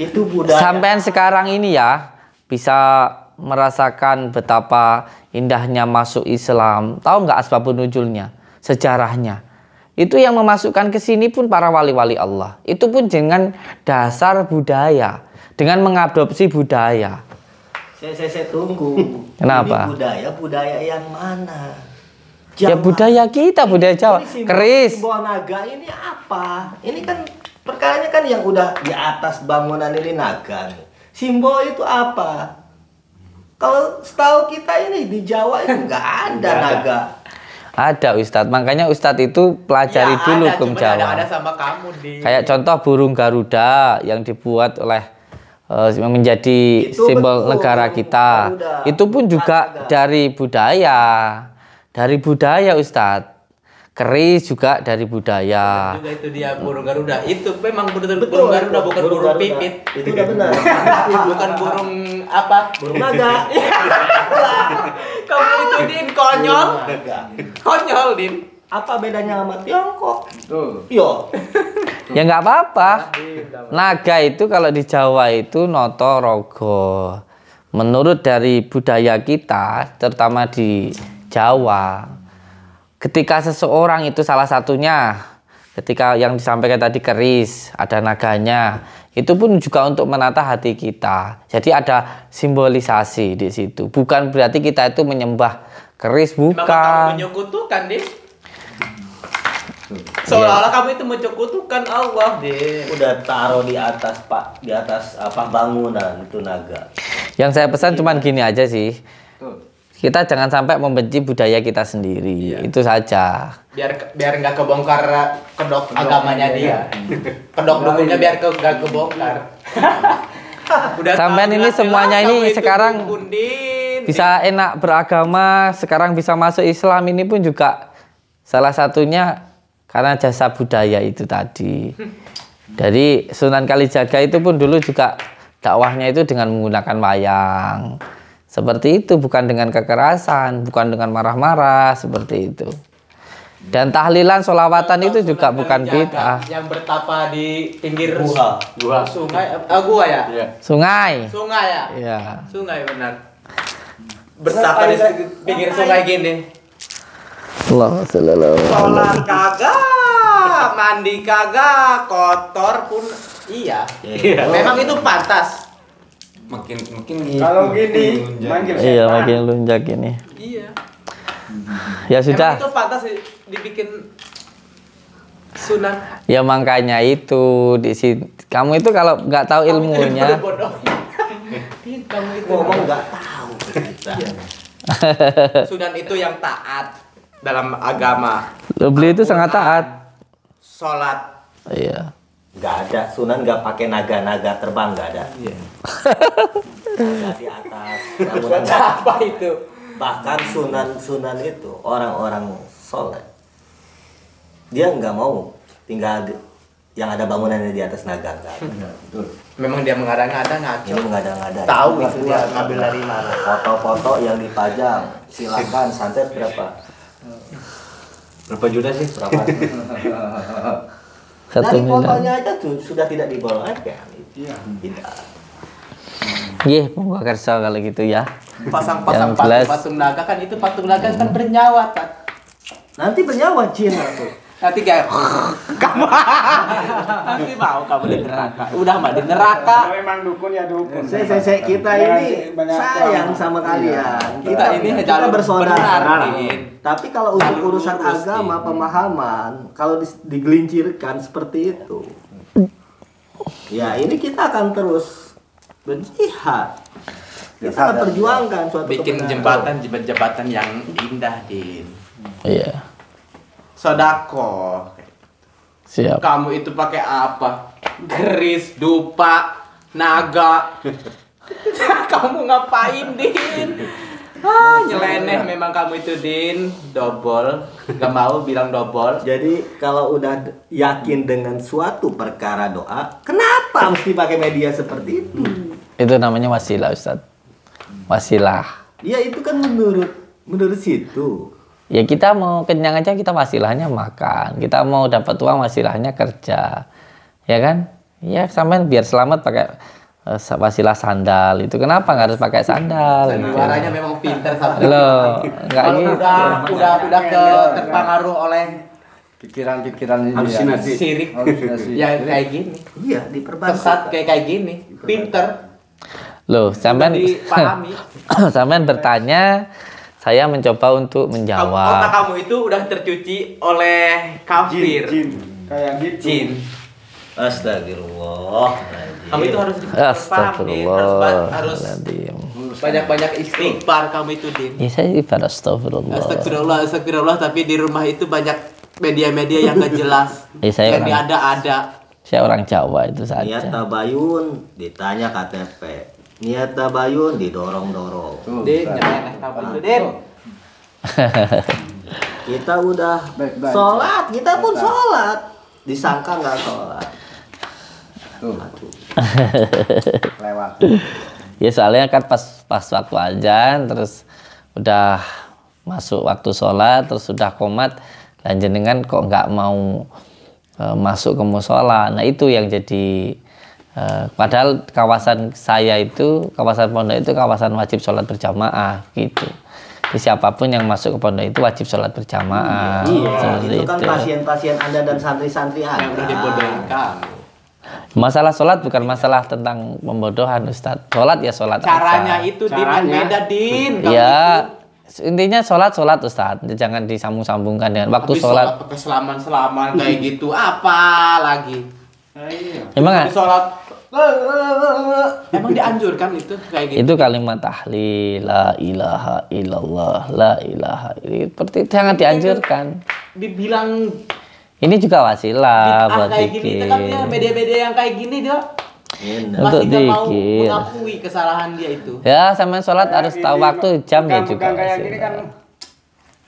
Itu budaya. Sampean sekarang ini ya bisa merasakan betapa indahnya masuk Islam. Tahu nggak asbabun nuzulnya, sejarahnya? Itu yang memasukkan ke sini pun para wali-wali Allah. Itu pun dengan dasar budaya, dengan mengadopsi budaya. Saya tunggu. Kenapa? Ini budaya yang mana? Ya budaya kita, budaya Jawa. Keris. Simbol naga ini apa? Ini kan perkaranya kan yang udah di atas bangunan ini naga. Simbol itu apa? Kalau setahu kita ini di Jawa itu nggak ada naga. Ada Ustadz, makanya Ustadz itu pelajari dulu hukum Jawa. Ada sama kamu di. Kayak contoh burung Garuda yang dibuat oleh menjadi Itu simbol betul. negara kita. Udah. Itu pun juga dari budaya Ustadz. Keris juga dari budaya. Juga itu dia burung Garuda. Itu memang betul-betul burung Garuda, bukan burung pipit. Itu udah benar. Bukan burung apa? Burung naga. Kamu itu Din konyol. Konyol Din. Apa bedanya sama Tiongkok? Tuh. Yo. Ya nggak apa-apa. Naga itu kalau di Jawa itu noto rogo. Menurut dari budaya kita, terutama di Jawa, ketika seseorang itu salah satunya, ketika yang disampaikan tadi keris, ada naganya, itu pun juga untuk menata hati kita. Jadi ada simbolisasi di situ. Bukan berarti kita itu menyembah keris, Memang kamu bukan. menyekutukan Din. Seolah-olah kamu itu menyekutukan Allah Din. Udah taruh di atas di atas bangunan itu naga. Yang saya pesan cuman gini aja sih. Tuh. Kita jangan sampai membenci budaya kita sendiri. Itu saja. Biar nggak kebongkar kedok agamanya dia. Kedok dukunya biar nggak kebongkar. Udah Sampean tahu ini jelas-jelas semuanya kamu ini itu sekarang dukun, Din. bisa enak beragama, sekarang bisa masuk Islam ini pun juga salah satunya karena jasa budaya itu tadi. Dari Sunan Kalijaga itu pun dulu juga dakwahnya itu dengan menggunakan wayang. Seperti itu, bukan dengan kekerasan, bukan dengan marah-marah, seperti itu. Dan tahlilan, sholawatan itu juga bukan bid'ah. Yang bertapa di pinggir Gua. sungai, gua ya? Iya. Sungai. Sungai ya? Ya. Sungai benar. Bertapa di pinggir sungai gini. Allah sallallahu Sholat kagak, mandi kagak, kotor pun iya. Memang itu pantas. Makin Kalau gini, manggil Iya, setan. makin lunjak ini. Iya. Ya sudah. Emang itu pantas dibikin sunan. Ya makanya itu di sini. Kamu itu kalau nggak tahu ilmunya, Bodoh. Kamu itu Ngomong nggak tahu kita. sunan itu yang taat dalam agama. beliau itu sangat taat. Sholat. Iya. Nggak ada Sunan nggak pakai naga-naga terbang, nggak ada. Iya. Naga di atas. bangunan nggak ada. Apa itu? Bahkan Sunan itu orang-orang soleh. Dia nggak mau tinggal yang ada bangunannya di atas naga, nggak ada. Memang dia mengada-ngada ngaco. Ini mengada-ngada. Tahu itu dia ngambil dari mana. Foto-foto yang dipajang, silakan santet berapa? berapa juta sih? Berapa? 1 Dari miliar. fotonya aja tuh sudah tidak dibolehkan. Iya. Tidak. Iya, monggo kerja kalau gitu ya. Pasang-pasang Yang jelas. patung naga kan itu patung naga kan bernyawa kan. Nanti bernyawa Cina tuh. Nanti kayak kamu nanti mau kamu di neraka. Udah mah di neraka. Kalau memang dukun ya dukun. Saya kita Jangan ini banyak sayang uang. sama kalian. Kita ini jalur bersaudara. benar, Din. Tapi kalau untuk Jalur urusan lurus, agama, pemahaman, kalau digelincirkan seperti itu, ya ini kita akan terus berjihad. Kita akan perjuangkan suatu Bikin kebenaran. jembatan yang indah, Din. Iya. Sodako. Siap. Kamu itu pakai apa? Keris, dupa, naga. Kamu ngapain, Din? Nyeleneh memang kamu itu, Din. Dobol. Gak mau bilang dobol. Jadi kalau udah yakin dengan suatu perkara doa, kenapa mesti pakai media seperti itu? Itu namanya wasilah, Ustaz. Wasilah. Ya itu kan menurut situ. Ya kita mau kenyang aja kita wasilahnya makan. Kita mau dapat uang wasilahnya kerja. Ya kan? Ya sampean biar selamat pakai wasilah sandal. Itu kenapa nggak harus pakai sandal? Gitu. Suaranya memang pintar sampai. Loh, nggak Kalau gitu. udah terpengaruh oleh Pikiran-pikiran ini Halusinasi. sirik. Halusinasi. Ya kayak gini. Iya, diperbanyak. Sesat kayak gini. Pinter. Loh, sampean Dipahami. sampean bertanya, saya mencoba untuk Otak menjawab. kamu itu udah tercuci oleh kafir. Jin. Kayak gitu. Jin. Astagfirullah. Kamu itu harus dipahami, harus Astagfirullahaladzim. banyak-banyak istighfar kamu itu, Din. Ya saya ibarat astagfirullah. Astagfirullah, tapi di rumah itu banyak media-media yang gak jelas. Ya, saya yang orang- diada-ada. Saya orang Jawa itu Niat saja. tabayun ditanya KTP. Niat tabayun didorong-dorong. Din, nyeleneh kamu itu, Din. Kita udah Baik. sholat, kita pun sholat. Disangka nggak sholat. Tuh, Aduh. lewat. Ya soalnya kan pas waktu azan terus udah masuk waktu sholat terus sudah komat dan jenengan kok nggak mau masuk ke musola. Nah itu yang jadi padahal kawasan saya itu kawasan pondok itu kawasan wajib sholat berjamaah gitu. Jadi siapapun yang masuk ke pondok itu wajib sholat berjamaah. Iya, Seperti itu kan pasien-pasien Anda dan santri-santri Yang udah Anda. dibodohin kamu. Masalah sholat bukan masalah tentang pembodohan Ustadz. Sholat ya sholat Caranya aja. itu, Din, yang beda, Din. Kamu Ya intinya sholat Ustadz. Jangan disambung-sambungkan dengan waktu Habis sholat. pakai selaman kayak gitu, apa lagi? Emang Habis sholat emang dianjurkan itu kayak gitu. itu kalimat tahlil la ilaha illallah la ilaha illallah. Seperti itu sangat dianjurkan. Dibilang Ini juga wasilah bid'ah buat kayak gini, itu kan dia zikir. media-media yang kayak gini dia Enak. Untuk masih nggak mau zikir. mengakui kesalahan dia itu. Ya sama sholat harus tahu waktu jam ya juga Bukan kayak gini kan wasilah.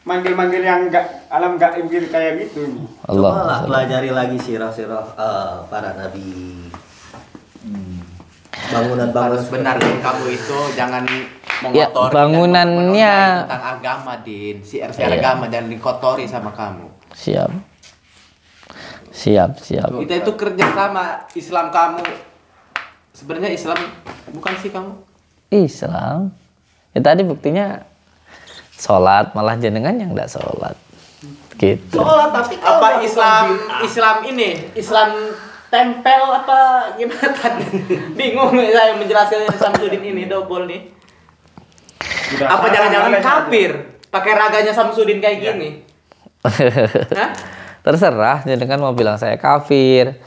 manggil-manggil yang alam gaib gitu kayak gitu nih. Allah. Cobalah pelajari lagi sirah-sirah para nabi. Bangunan-bangunan Harus benar Din, kamu itu jangan Ya, mengotori bangunannya- dan menodai tentang agama, Din. Si Iya. agama dan dikotori sama kamu. Siap. Siap. Kita itu kerja sama Islam kamu. Sebenarnya Islam bukan sih kamu? Islam. Ya tadi buktinya sholat malah jenengan yang enggak sholat. Gitu. sholat tapi kalau Apa melakukan Islam bid'ah, Islam ini? Islam tempel apa gimana tadi? Bingung saya menjelaskan Samsudin ini double nih. Apa jangan-jangan kafir? Pakai raganya Samsudin kayak gini? Hah? Terserah jenengan mau bilang saya kafir,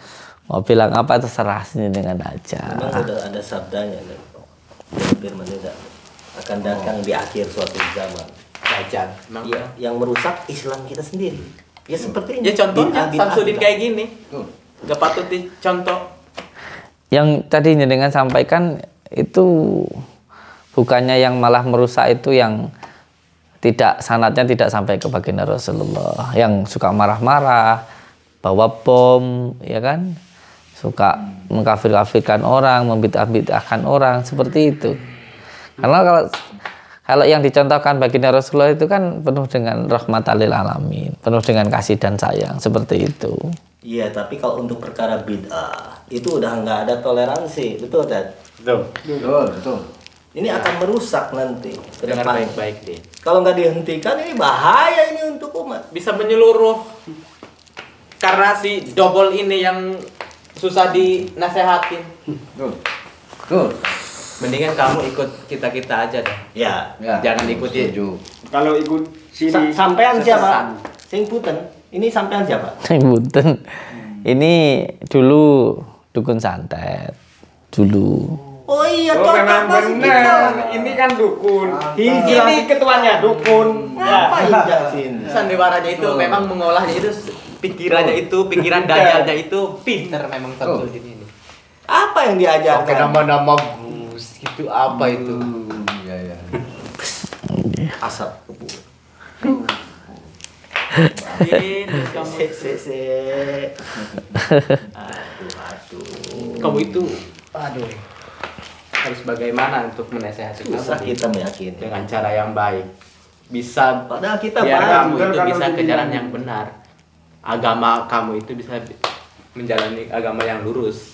mau bilang apa terserah jenengan aja. memang sudah ada sabdanya kan. Dalam firman tidak akan datang di akhir suatu zaman. Dajjal. Emang Ya, yang merusak Islam kita sendiri. Ya seperti ini. Ya contohnya Bid'ah, Samsudin bid'ah. kayak gini. Gak patut dicontoh. Yang tadi jenengan sampaikan itu bukannya yang malah merusak itu yang tidak sanatnya tidak sampai ke baginda Rasulullah, yang suka marah-marah, bawa bom, ya kan, suka mengkafir-kafirkan orang, membid'ah-bid'ahkan orang seperti itu. Karena kalau yang dicontohkan baginda Rasulullah itu kan penuh dengan rahmatan lil alamin, penuh dengan kasih dan sayang seperti itu. Iya, tapi kalau untuk perkara bid'ah itu udah nggak ada toleransi, betul kan? Betul. Ini akan merusak nanti ke Dengar depan. baik-baik deh. Kalau nggak dihentikan ini bahaya ini untuk umat. Bisa menyeluruh. Karena si double ini yang susah dinasehatin. Tuh. Mendingan kamu ikut kita-kita aja deh. Ya. Jangan ikuti. Setuju. Kalau ikut sini Sampean Sesat. siapa? Sing Punten. Ini sampean siapa? Bunten. Ini dulu dukun santet. Dulu. Oh iya, Oh cocok memang masuk benar. kita. Ini kan dukun. Hijrah. Ini ketuanya dukun. Apa hijrah sini? Sandiwaranya itu memang mengolahnya itu pikirannya itu, pikiran dajalnya itu pinter memang Samsudin ini. Apa yang diajarkan? Pakai nama-nama Gus itu apa itu? Iya. Asap kebun. Din, kamu, Aduh. kamu itu, aduh, harus bagaimana untuk menasehati Susah kamu kita meyakini. dengan cara yang baik. Bisa Padahal kita biar baik. kamu benar itu kalau bisa ke dibilang. jalan yang benar. Agama kamu itu bisa menjalani agama yang lurus.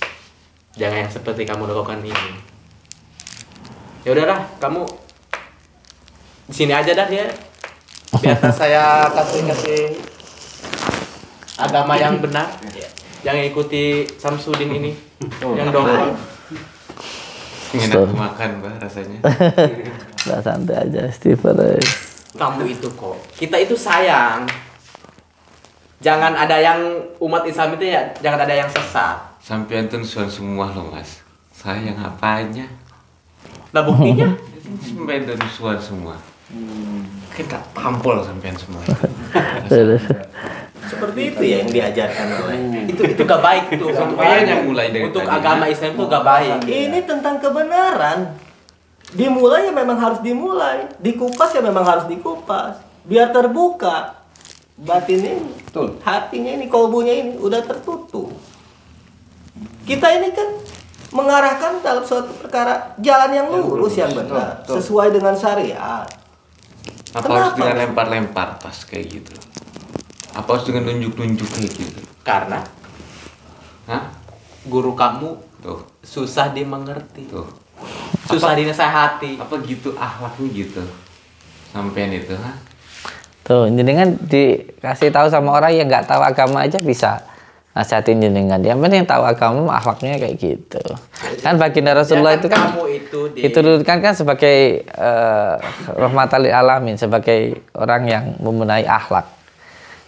Jangan yang seperti kamu lakukan ini. Ya udahlah, kamu di sini aja dah ya. Biar saya kasih agama yang benar. Yang ikuti Samsudin ini. Yang dongkol. Enak makan bah rasanya. Udah santai aja istighfar. Kamu itu kok. Kita itu sayang. Jangan ada yang umat Islam itu ya, jangan ada yang sesat. Sampean tuh suan semua loh mas. Saya yang apanya? Nah buktinya Sampean tuh suan semua. Kita tampol sampean semua. Seperti itu ya yang diajarkan oleh. Itu gak baik itu. Sampainya mulai dari Untuk tadi. agama Islam itu gak baik. Ini tentang kebenaran. Dimulai ya memang harus dimulai, dikupas ya memang harus dikupas. Biar terbuka batin ini, Betul. hatinya ini, kolbunya ini udah tertutup. Kita ini kan mengarahkan dalam suatu perkara jalan yang lurus yang benar, betul. sesuai dengan syariat. Apa harus Kenapa? dengan lempar-lempar tas kayak gitu? Apa harus dengan tunjuk-tunjuk kayak gitu? Karena Hah? guru kamu Tuh, susah dimengerti, tuh. susah dinasehati. Apa gitu akhlaknya gitu? Sampean itu, ha? Tuh, jenengan dikasih tahu sama orang yang nggak tahu agama aja bisa nasihatin jenengan. Yang penting tahu agama akhlaknya kayak gitu. Kan baginda Rasulullah itu kan kamu itu diturunkan kan sebagai rahmatan lil alamin, sebagai orang yang membenahi akhlak.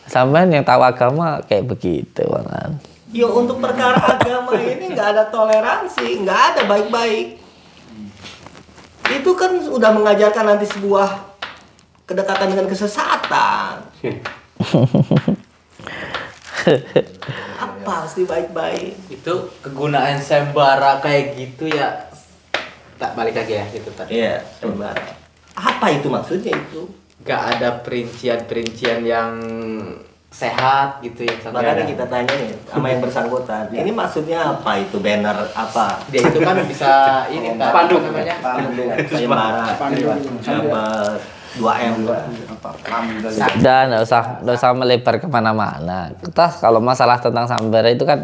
Sampai yang tahu agama kayak begitu, kan. Yo untuk perkara agama ini nggak ada toleransi, nggak ada baik-baik. Itu kan sudah mengajarkan nanti sebuah kedekatan dengan kesesatan. Apa pasti baik-baik? itu kegunaan sembara kayak gitu ya. Tak balik lagi ya itu tadi. Iya, sembara. Apa itu maksudnya itu? Gak ada perincian-perincian yang sehat gitu ya. Makanya kita tanya nih sama yang bersangkutan. Ini maksudnya apa itu banner apa? Dia itu kan bisa ini kan Spanduk. apa namanya? Sayembara. Dapat 2M. Dan nggak usah melebar kemana-mana. Kita kalau masalah tentang sambara itu kan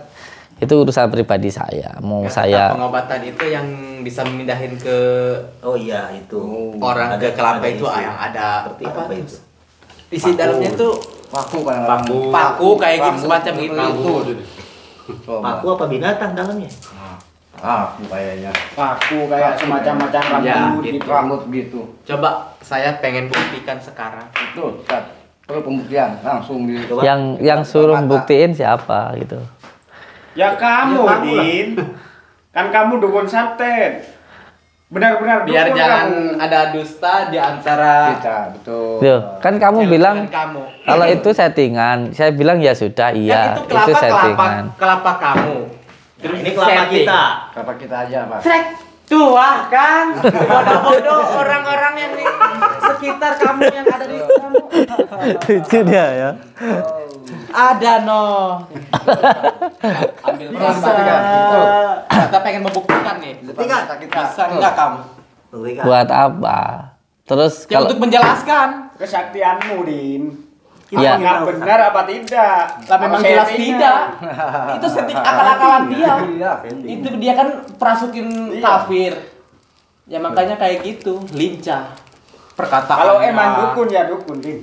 itu urusan pribadi saya. Mau Kata saya pengobatan itu yang bisa memindahin ke Oh iya itu. orang ke kelapa itu isi. yang ada Seperti apa itu? isi dalamnya tuh Paku kan. paku kayak gitu semacam itu. Paku apa binatang dalamnya? Paku kayaknya. Paku kayak semacam rambut Ya, gitu. gitu. Rambut gitu. Coba saya pengen buktikan sekarang. Betul. Ustaz. Perlu pembuktian langsung di. yang suruh buktiin siapa gitu. Ya kamu, Ya, kamu lah. Din. Kan kamu dukun santet. Benar-benar Biar dukun jangan kamu. ada dusta di antara Kita betul. Tuh, kan kamu Jangan bilang kamu. kalau itu settingan. Saya bilang ya sudah, Kan iya, itu itu settingan. kelapa kamu. Terus Ini kelapa setting. kita. Apa kita aja, Pak? Srek. Tua kan, bodoh-bodoh orang-orang yang di sekitar kamu yang ada di kamu. Itu dia ya. Ada no. Ambil Bisa. Kita pengen membuktikan nih. Buktikan. Bisa enggak kamu? Buktikan. Buat apa? Terus Ya kalau untuk menjelaskan. Kesaktianmu, Din. Ya. Yang benar apa tidak? Lah memang Apa jelas settingan? tidak. Itu setting akal-akalan dia. Iya. Itu dia kan prasukin Iya. kafir. Ya makanya kayak gitu, lincah. Perkataan. Kalau emang dukun ya dukun, Din.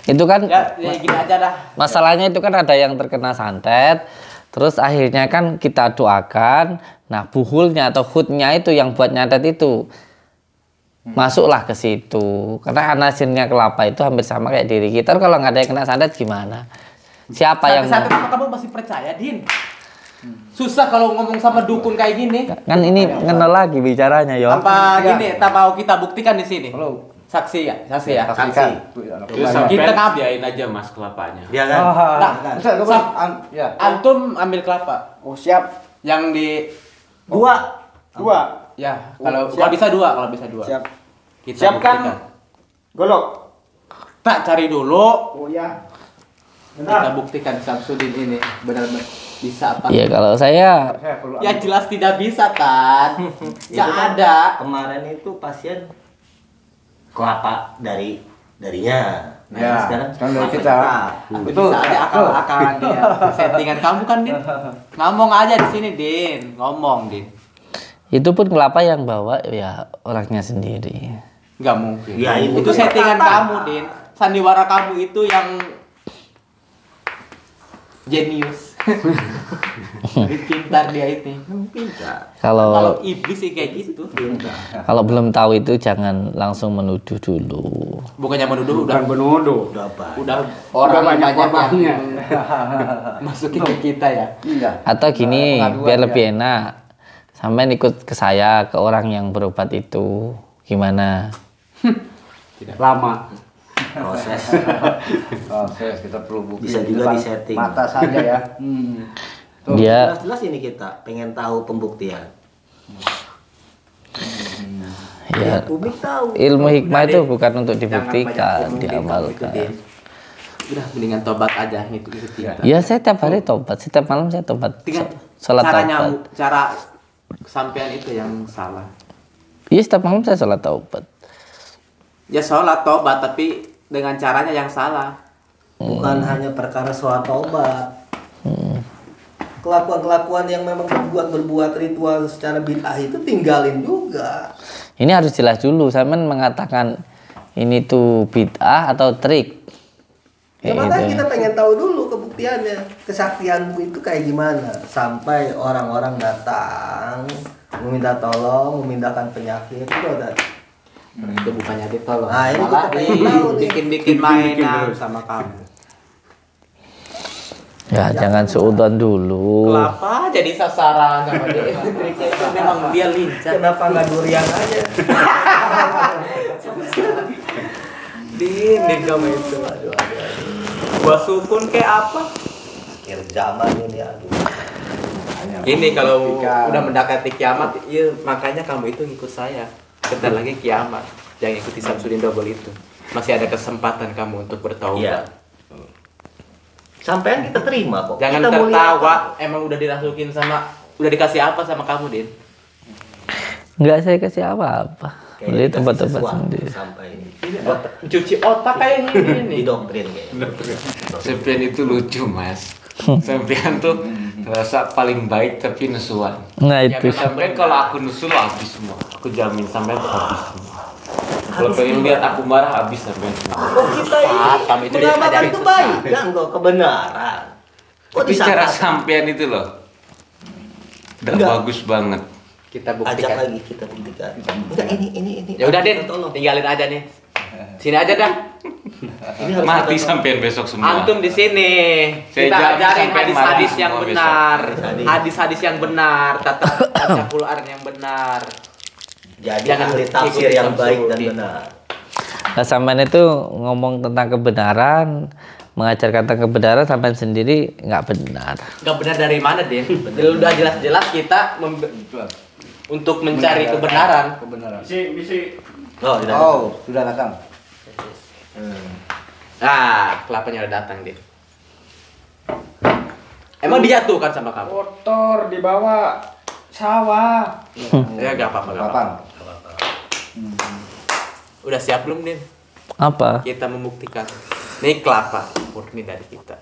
itu kan Ya gini aja dah. masalahnya itu kan ada yang terkena santet, terus akhirnya kan kita doakan, nah buhulnya atau hutnya itu yang buat nyatet itu masuklah ke situ, karena anasirnya kelapa itu hampir sama kayak diri kita. Kalau nggak ada yang kena santet gimana? Siapa yang Sampai apa kamu masih percaya, Din? Susah kalau ngomong sama dukun kayak gini. kan ini ngenal lagi bicaranya yo. Apa gini, tak mau kita buktikan di sini. Halo. Saksi ya, saksi ya. Saksikan. Kita ngambil. Biarin aja mas kelapanya. Dia kan. Nah, Ustaz, ya. antum ambil kelapa. Oh, siap. Yang di Dua. Dua. ya, kalau siap. bisa dua, kalau bisa dua. Siap. Kita Siapkan. buktikan. Golok. Tak cari dulu. Oh ya. Kita buktikan Samsudin ini benar-benar bisa apa? Iya kalau saya Saya perlu Ya jelas tidak bisa kan. Itu Gak kan ada. Kemarin itu pasien kelapa darinya. Nah, Ya, sekarang sekarang dari kelapa kita. Betul. Bisa ada akal-akalan dia. Settingan kamu kan, Din. Ngomong aja di sini, Din. Ngomong, Din. itu pun kelapa yang bawa ya orangnya sendiri. Nggak mungkin. Ya, itu itu settingan perkataan. kamu, Din. Sandiwara kamu itu yang jenius. Pintar dia itu. Pintar. Kalau Kalau iblis sih kayak gitu. kalau belum tahu itu jangan langsung menuduh dulu. Bukannya menuduh, udah Bukan menuduh. Udah apa? udah orang banyak banyak korbannya. yang masukin ke kita ya. Iya. Atau gini, Pengaduan, biar ya. lebih enak. Sampai ikut ke saya, ke orang yang berobat itu. Gimana? Lama. proses. Proses kita perlu bukti. Bisa di juga depan disetting. mata saja ya. Tuh. Dia Jelas-jelas ini kita pengen tahu pembuktian. ya Publik tahu. ilmu hikmah itu bukan untuk Jangan banyak dibuktikan, ngomong, Din, kamu diamalkan. ikutin. Udah mendingan tobat aja ngikutin. Ya saya tiap hari tobat, setiap malam saya tobat. Tinggal Sholat caranya, tobat. cara sampean itu yang salah. Iya setiap malam saya sholat tobat. Ya sholat tobat tapi dengan caranya yang salah. Bukan hanya perkara soal taubat. Kelakuan-kelakuan yang memang berbuat ritual secara bid'ah itu tinggalin juga. Ini harus jelas dulu. Saya mengatakan ini tuh bid'ah atau trik. Ya Kayak makanya gitu. kita pengen tahu dulu kebuktiannya, kesaktianmu itu kayak gimana, sampai orang-orang datang meminta tolong, memindahkan penyakit itu ada. Itu bukannya ditolong. Nah, ini Malah kita pengen tahu nih. bikin mainan sama kamu. Ya jangan seudon dulu. Kenapa jadi sasaran sama dia? Triknya itu memang dia lincah. Kenapa nggak durian aja? Din kamu itu. Gua sukun kayak apa? Akhir zaman ini aduh. Ini kalau udah mendekati kiamat, iya makanya kamu itu ngikut saya. Bentar lagi kiamat. Jangan ikuti Samsudin Double itu. Masih ada kesempatan kamu untuk bertaubat. Iya. Sampean kita terima kok. Jangan Kita tertawa. muliakan. Emang udah dirasukin sama, udah dikasih apa sama kamu, Din? Enggak saya kasih apa-apa. Kayak Beli dikasih tempat-tempat sesuatu sendiri. sampai Ini cuci otak kayak gini. didoktrin kayaknya. Sampean itu lucu mas. Sampean tuh rasa paling baik tapi nesuan. Nah Ya, itu. memang Sampean kalau aku nusul habis semua. Aku jamin sampean tuh habis semua. Kalau pengen lihat aku marah habis sampean semua. Oh kita ini kamu itu mengamalkan diajarin kebaikan kok, kebenaran. Kok Tapi cara disangka? sampean itu loh, udah Enggak. bagus banget. Kita Ajak buktikan. lagi kita buktikan. Enggak ini. Ya udah, Din. Tolong. Tinggalin aja nih. Sini aja dah. Ini harus Mati kita tolong. sampean besok semua. Antum di sini. Saya Kita jamin ajarin sampai hadis-hadis mati yang semua benar. besok. Hadis-hadis yang benar, tata baca Quran yang benar. Jadi Jangan ahli tafsir ikuti yang baik dan Samsudin. benar. Nah sampean itu ngomong tentang kebenaran, mengajarkan tentang kebenaran sampean sendiri nggak benar. Gak benar dari mana, Din? Udah jelas-jelas kita untuk mencari kebenaran. Kebenaran. Bisi. Oh, tidak. Oh, sudah datang. Ah, kelapanya udah datang, Din. Emang dijatuhkan sama kamu? Kotor dibawa sawah. Ya gak apa-apa, gak apa-apa. Udah siap belum, Din? Apa? Kita membuktikan. Nih kelapa murni dari kita.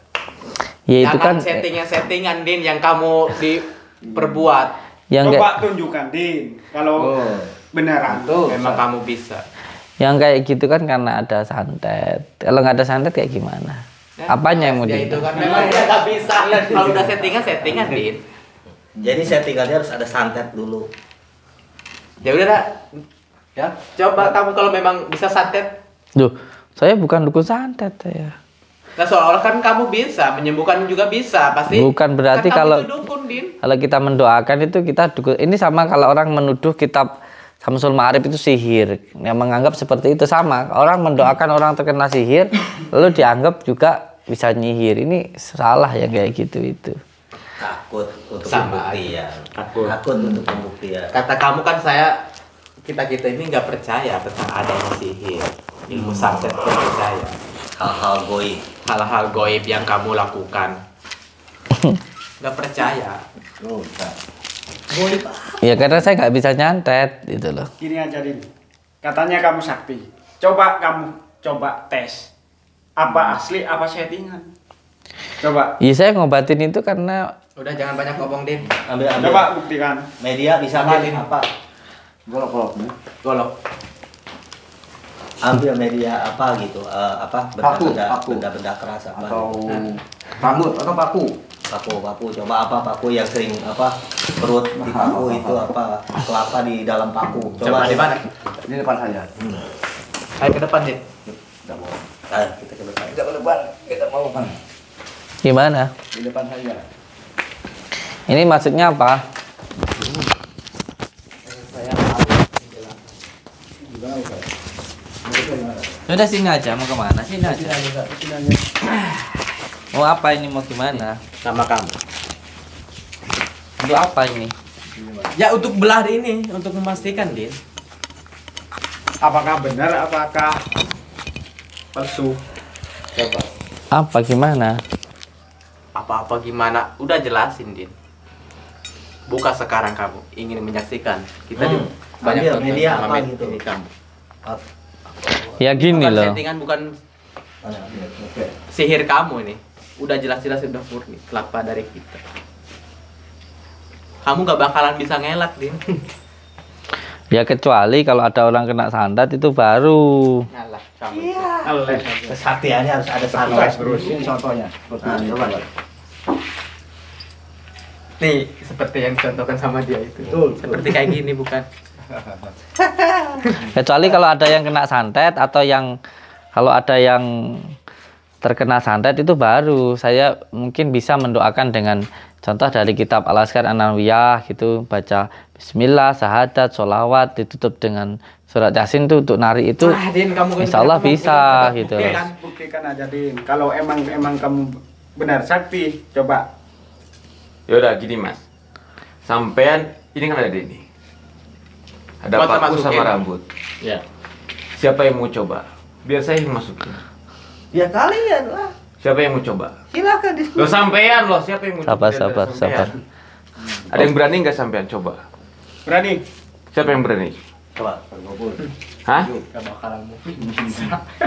Ya itu Jangan kan settingan-settingan, Din, yang kamu diperbuat. yang Coba kayak tunjukkan Din kalau Oh. beneran. Tuh. Memang kamu bisa. yang kayak gitu kan karena ada santet. Kalau nggak ada santet kayak gimana? Apanya yang mau Dia itu di? kan memang dia nggak bisa. Kalau udah settingan, Din. Jadi settingannya harus ada santet dulu. Ya udah dah. Ya. Coba kamu kalau memang bisa santet. Duh, saya bukan dukun santet ya. Nah, seolah-olah kan kamu bisa, menyembuhkan juga bisa. Pasti. Bukan berarti kan kamu kalau- itu dukun, Din. Kalau kita mendoakan itu kita dukun. Ini sama kalau orang menuduh kitab Samsul Ma'arif itu sihir. Yang menganggap seperti itu sama. Orang mendoakan orang terkena sihir, lalu dianggap juga bisa nyihir. Ini salah ya kayak gitu itu. Takut untuk Sama pembuktian. Takut. Takut untuk pembuktian. Kata kamu kan kita ini nggak percaya tentang adanya sihir. Ilmu santet nggak percaya. Hal-hal goib. Hal-hal goib yang kamu lakukan. Nggak percaya. Goib Ya karena saya nggak bisa nyantet gitu loh. Gini aja Din. Katanya kamu sakti. Coba kamu tes. Apa asli apa settingan? Coba. Ya saya ngobatin itu karena Udah jangan banyak ngomong, Din. ambil. Coba buktikan. Media bisa Ambilin. apa? Golok-golok nih. Golok. Ambil media apa gitu? Apa Paku. benda-benda keras apa? Atau rambut atau paku. Paku. Coba apa paku yang sering apa? Perut di paku itu apa? Kelapa di dalam paku. Coba di mana? Di depan saya. Ayo ke depan, Din. Tidak mau. Ayo kita ke depan. Kita ke depan. Kita mau kan. gimana? Di depan saya. Ini maksudnya apa? Udah sini aja, mau kemana? Sini aja. Mau apa ini? Mau gimana? Sama kamu. Untuk apa ini? Ya untuk belah ini, untuk memastikan, Din. Apakah benar, apakah palsu? Coba. Apa gimana? Apa-apa gimana? Udah jelasin, Din. Buka sekarang kamu ingin menyaksikan. Kita banyak Ambil tonton media sama apa med- gitu? ini kamu. Ya gini Bukan loh. settingan, bukan sihir kamu ini. Udah jelas-jelas udah murni kelapa dari kita. Kamu gak bakalan bisa ngelak, Din. Ya kecuali kalau ada orang kena santet itu baru. Ngalah kamu. Ngeles. Kesaktiannya harus ada Santai santai. terus. Ini contohnya. Nah, coba. Nih, seperti yang dicontohkan sama dia itu. Betul, betul. Seperti kayak gini bukan? Kecuali kalau ada yang kena santet atau yang kalau ada yang terkena santet itu baru saya mungkin bisa mendoakan dengan contoh dari kitab Al-Azkar An-Nawiyah gitu, baca bismillah, syahadat, sholawat, ditutup dengan surat Yasin tuh untuk nari itu Ah, Din, kamu kan insya Allah tidak bisa pernah gitu. buktikan. Buktikan aja, Din. Kalau emang kamu benar sakti, coba. Yaudah gini mas, sampean ini kan ada ini, ada Buat paku masukin. sama rambut. Ya. Siapa yang mau coba? Biar saya yang masukin. Ya kalian lah. Siapa yang mau coba? Silakan diskusi. Lo sampean loh, siapa yang mau Sabar, coba? sabar, Sampean. sabar. Ada yang berani nggak sampean coba? Berani? Siapa yang berani? Coba. Hah? Gak bakalan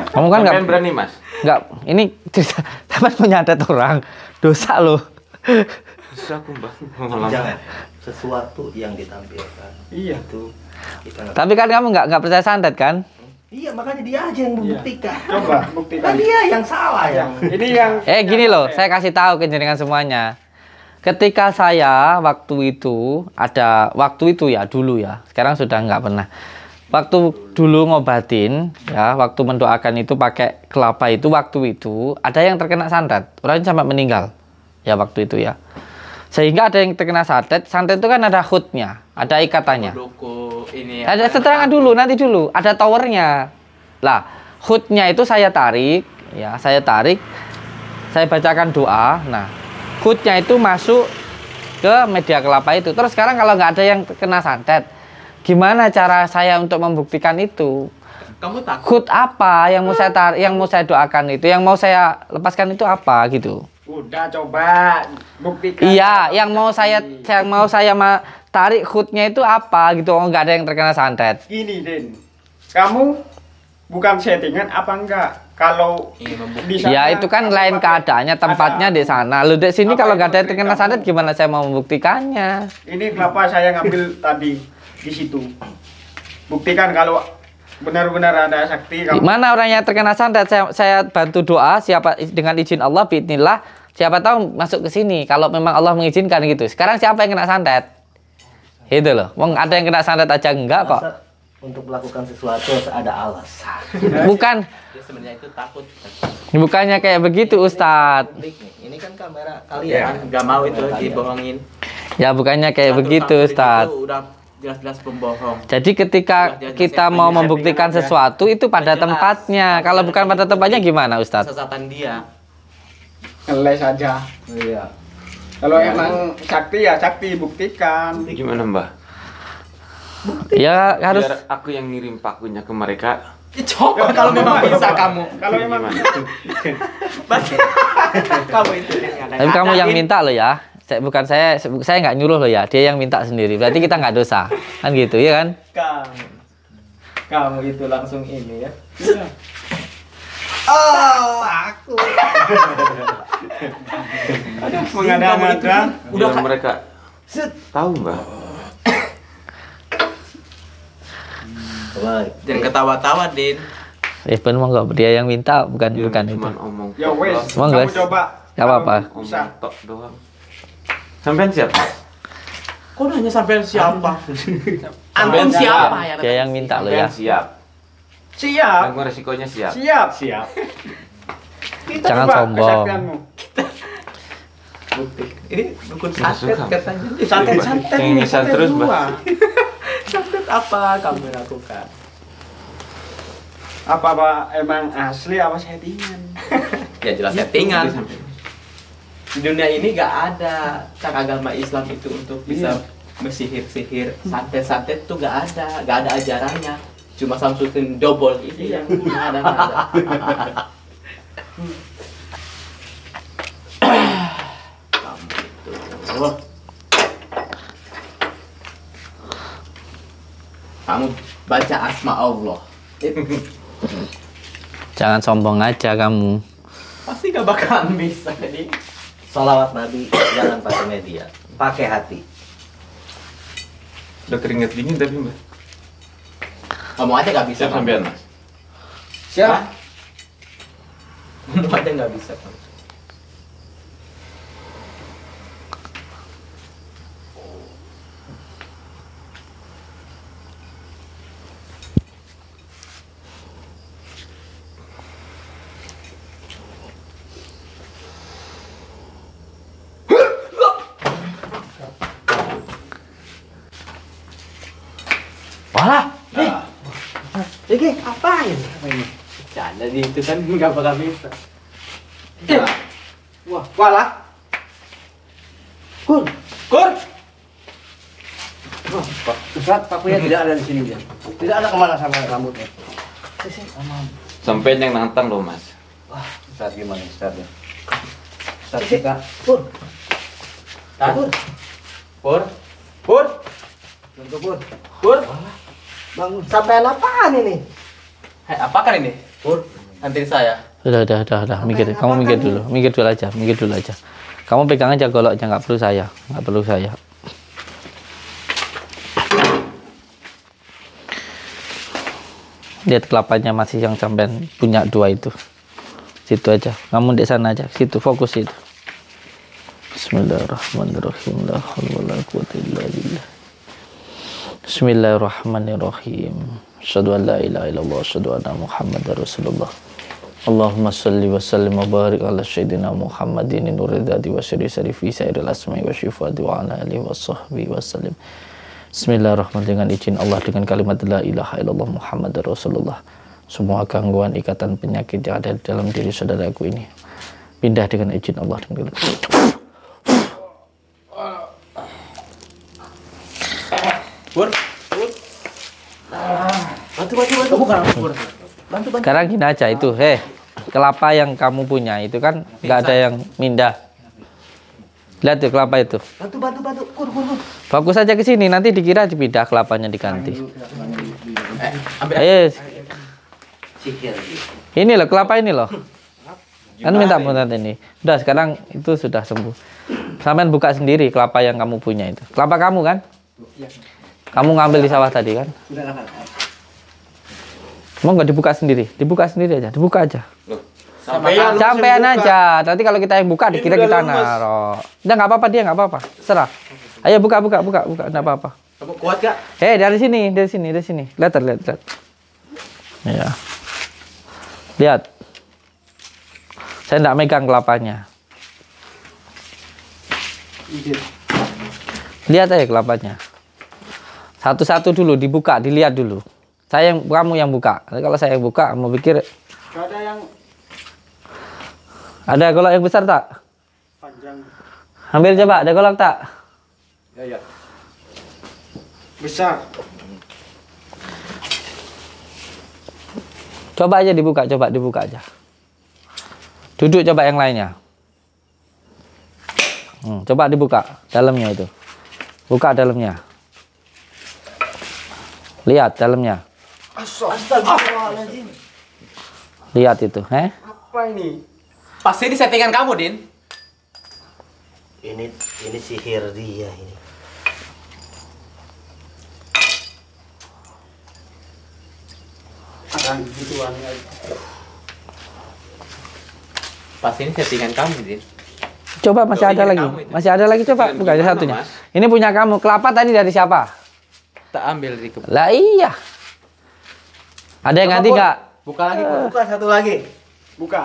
Kamu kan Sampean berani mas? nggak ini cerita teman menyantet orang dosa loh. Bisa aku mbak. Jangan. Sesuatu yang ditampilkan. Iya. Itu kita nggak- Tapi kan kamu nggak percaya santet kan? Iya, makanya dia aja yang membuktikan. Coba Kan buktikan. dia yang salah ya. Ini yang Gini loh, saya kasih tahu ke jenengan semuanya. Ketika saya waktu itu ya dulu ya, sekarang sudah nggak pernah. Waktu dulu ngobatin ya, waktu mendoakan itu pakai kelapa itu waktu itu ada yang terkena santet, orangnya sampai meninggal ya waktu itu ya. Sehingga ada yang terkena santet itu kan ada hoodnya, ada ikatannya. Loko ini. Ada seterangan dulu, nanti dulu. Ada towernya. Lah, hoodnya itu saya tarik, ya, saya bacakan doa. Nah, hoodnya itu masuk ke media kelapa itu. Terus sekarang kalau nggak ada yang kena santet, gimana cara saya untuk membuktikan itu? Kamu takut? Hood apa yang mau saya yang mau saya doakan itu, yang mau saya lepaskan itu apa gitu? udah coba buktikan. Iya, yang mau saya tarik hoodnya itu apa gitu? Oh, nggak ada yang terkena santet. Gini, Din. Kamu bukan settingan apa enggak? Kalau Ingin membuktikan. di sana Ya itu kan kamu lain pakai- keadaannya, tempatnya ada. di sana. Lu di sini Apa kalau yang nggak ada yang memberikan terkena santet, kamu? gimana saya mau membuktikannya? Ini kelapa saya ngambil tadi di situ. Buktikan kalau benar-benar ada sakti kamu. Mana orang yang terkena santet? Saya bantu doa, siapa dengan izin Allah, biidznillah, siapa tahu masuk ke sini. Kalau memang Allah mengizinkan gitu. Sekarang siapa yang kena santet? Itu loh. Wong ada yang kena santet aja enggak kok. Masa untuk melakukan sesuatu harus ada alasan. Bukan, Dia sebenarnya itu takut. bukannya kayak begitu Ustadz. Ini kan kamera Iya, kalian. nggak mau itu dibohongin. Ya bukannya kayak Satu begitu santri Ustadz. itu udah jelas-jelas pembohong. Jadi ketika kita mau membuktikan sesuatu itu pada tempatnya. Kalau bukan pada tempatnya gimana Ustadz? Kesesatan dia. Ngeles aja. Iya. Kalau emang sakti ya sakti buktikan. Gimana mbak? Ya harus. Biar aku yang ngirim pakunya ke mereka. Coba kalau memang bisa kamu. Kalau emang Gimana? Kamu itu. Tapi kamu yang minta loh ya. Bukan saya nggak nyuruh loh ya. Dia yang minta sendiri. Berarti kita nggak dosa. Kan gitu ya kan? Kamu itu langsung ini ya. mengada-ngada. Biar mereka tahu mbak. Baik. Jangan ketawa-tawa, Din. Even mau nggak dia yang minta bukan Dia bukan itu. cuman omong. Ya wes, Emang, kamu guys? coba. Nggak apa-apa. Omong Bisa. tok doang. Sampean siapa? Kok nanya sampai siapa? Sampean Antum siapa ya? Dia yang minta loh ya. Sampean siap. Siap. Tanggung resikonya siap. Siap. Siap. Kita Jangan coba sombong. kesaktianmu. Ini dukun Nggak santet suka. katanya. Santet-santet Yang ini nyesal santet terus, Mbak. dua. Santet apa kamu lakukan? Apa emang asli apa settingan? Ya jelas settingan. Di dunia ini gak ada cara agama Islam itu untuk bisa bersihir-sihir, santet-santet tuh gak ada ajarannya. Cuma Samsudin double itu yang ada. Kamu itu. Kamu baca asma Allah. Jangan sombong aja kamu. Pasti gak bakalan bisa nih. Salawat Nabi jangan pakai media, pakai hati. Udah keringat dingin tapi Mbak. Kamu aja gak bisa. Siap sampean Mas. Siapa? Kamu aja gak bisa. Walah, ini apain? Canda di itu kan gak bakal bisa. Wah, walah. Kun, Kur! Ustaz, Pak Kuya tidak ada di sini dia. Tidak ada kemana sama rambutnya. Sampean yang nantang loh Mas. Ustaz gimana Ustaz ya? Ustaz kita. Kun, Kur! Kur! Kur! Untuk Pur. Kur! bangun. Sampai apaan ini? Hei, apa kan ini? Pur. Nanti saya. Udah. Mikir. Kamu mikir dulu. Mikir dulu aja. Kamu pegang aja goloknya, nggak perlu saya. Lihat kelapanya masih yang sampean punya 2 itu. Situ aja. Kamu di sana aja. Situ fokus itu. Bismillahirrahmanirrahim. La haula wala quwwata illa billah. Bismillahirrahmanirrahim. Asyhadu an la ilaha illallah, asyhadu anna Muhammadar Rasulullah. Allahumma shalli wa sallim wa barik ala sayyidina Muhammadin nuridati wa syarif fi sairil asma'i wa syifati wa ala alihi wa sahbihi wa sallim. Bismillahirrahmanirrahim. Dengan izin Allah, dengan kalimat la ilaha illallah Muhammadar Rasulullah, semua gangguan, ikatan, penyakit yang ada di dalam diri saudaraku ini pindah dengan izin Allah. Kur! Bantu. Bukan Pur. Bantu. Sekarang gini aja itu, kelapa yang kamu punya itu kan nggak ada yang mindah. Lihat tuh kelapa itu. Bantu. Kur. Fokus aja ke sini, nanti dikira dipindah, kelapanya diganti. Ambil. Ayo, sihir. ini loh kelapa ini loh. Kan minta ini. Udah sekarang itu sudah sembuh. Sampean buka sendiri kelapa yang kamu punya itu. Kelapa kamu kan? Kamu ngambil di sawah tadi kan? Mau nggak dibuka sendiri? Dibuka sendiri aja, dibuka aja. Sampean aja. Nanti kalau kita yang buka dikira kita naruh. Udah nggak apa-apa, dia nggak apa-apa. Serah. Ayo buka, nggak apa-apa. Kamu kuat gak? Dari sini. Lihat. Ya. Lihat. Saya nggak megang kelapanya. Lihat aja kelapanya. Satu-satu dulu dibuka, dilihat dulu. Kamu yang buka. Kalau saya yang buka, mau pikir Gak ada yang ada golok yang besar tak? panjang Ambil coba, ada golok tak? Ya. besar. Coba aja dibuka aja. Duduk coba yang lainnya. Coba dibuka dalamnya itu. Buka dalamnya. Lihat dalamnya. Astagfirullahaladzim. Lihat itu, Apa ini? Pasti ini settingan kamu, Din. Ini sihir dia ini. Ada gituan ya. Pasti ini settingan kamu, Din. Coba masih ada lagi. Masih ada lagi coba buka aja satunya. Ini punya kamu. Kelapa tadi dari siapa? Tak ambil di kebun. Lah iya. Ada yang ganti nggak? Buka lagi, Kur. Buka satu lagi. Buka.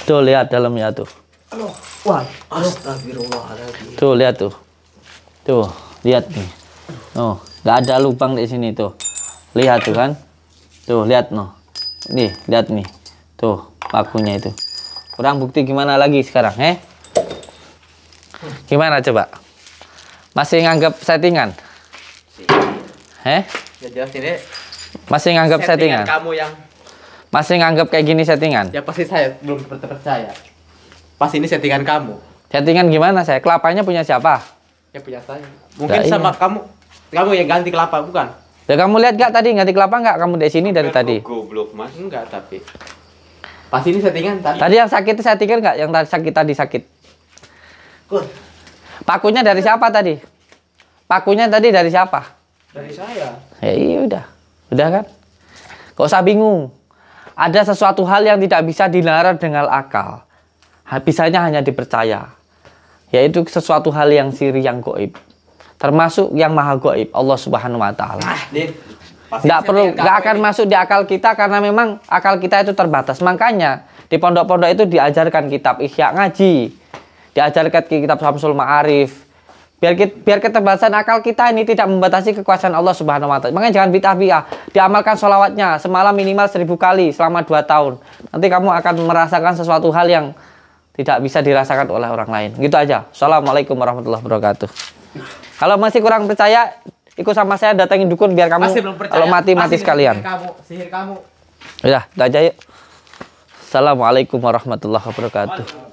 Tuh lihat dalamnya tuh. Wah, astagfirullahaladzim. Tuh lihat tuh. Tuh, lihat nih. Oh, nggak ada lubang di sini tuh. Lihat tuh kan. Tuh, lihat noh. Nih, lihat nih. Tuh, pakunya itu. Kurang bukti gimana lagi sekarang, Gimana coba? Masih nganggap settingan? Ya jelas ini Masih nganggap settingan? kamu yang Masih nganggap kayak gini settingan? ya pasti saya belum percaya. Pas ini settingan kamu. Settingan gimana saya? Kelapanya punya siapa? Ya punya saya. Mungkin Lah, sama iya. kamu yang ganti kelapa bukan? Ya kamu lihat gak tadi ganti kelapa nggak kamu di sini dari tadi? Goblok mas. Enggak, tapi pas ini settingan tadi. Tadi yang sakit itu settingan nggak? Yang tadi sakit? Kur, Pakunya dari siapa tadi? Pakunya tadi dari siapa? Dari saya. Ya iya udah kan? Gak usah bingung. Ada sesuatu hal yang tidak bisa dilarang dengan akal. Bisanya hanya dipercaya. Yaitu sesuatu hal yang siri, yang goib. Termasuk yang maha goib, Allah Subhanahu Wa Taala. Din. Nggak akan masuk di akal kita karena memang akal kita itu terbatas. Makanya di pondok-pondok itu diajarkan kitab Ihya ngaji, diajarkan kitab Syamsul Ma'arif. Biar keterbatasan akal kita ini tidak membatasi kekuasaan Allah Subhanahu Wa Taala. Makanya jangan bid'ah. Diamalkan sholawatnya semalam minimal 1000 kali selama 2 tahun. Nanti kamu akan merasakan sesuatu hal yang tidak bisa dirasakan oleh orang lain. Gitu aja. Assalamualaikum warahmatullahi wabarakatuh. Kalau masih kurang percaya, ikut sama saya datangin dukun biar kamu Masih belum percaya. kalau mati Masih sekalian. Sihir kamu. Ya, udah aja yuk. Assalamualaikum warahmatullahi wabarakatuh.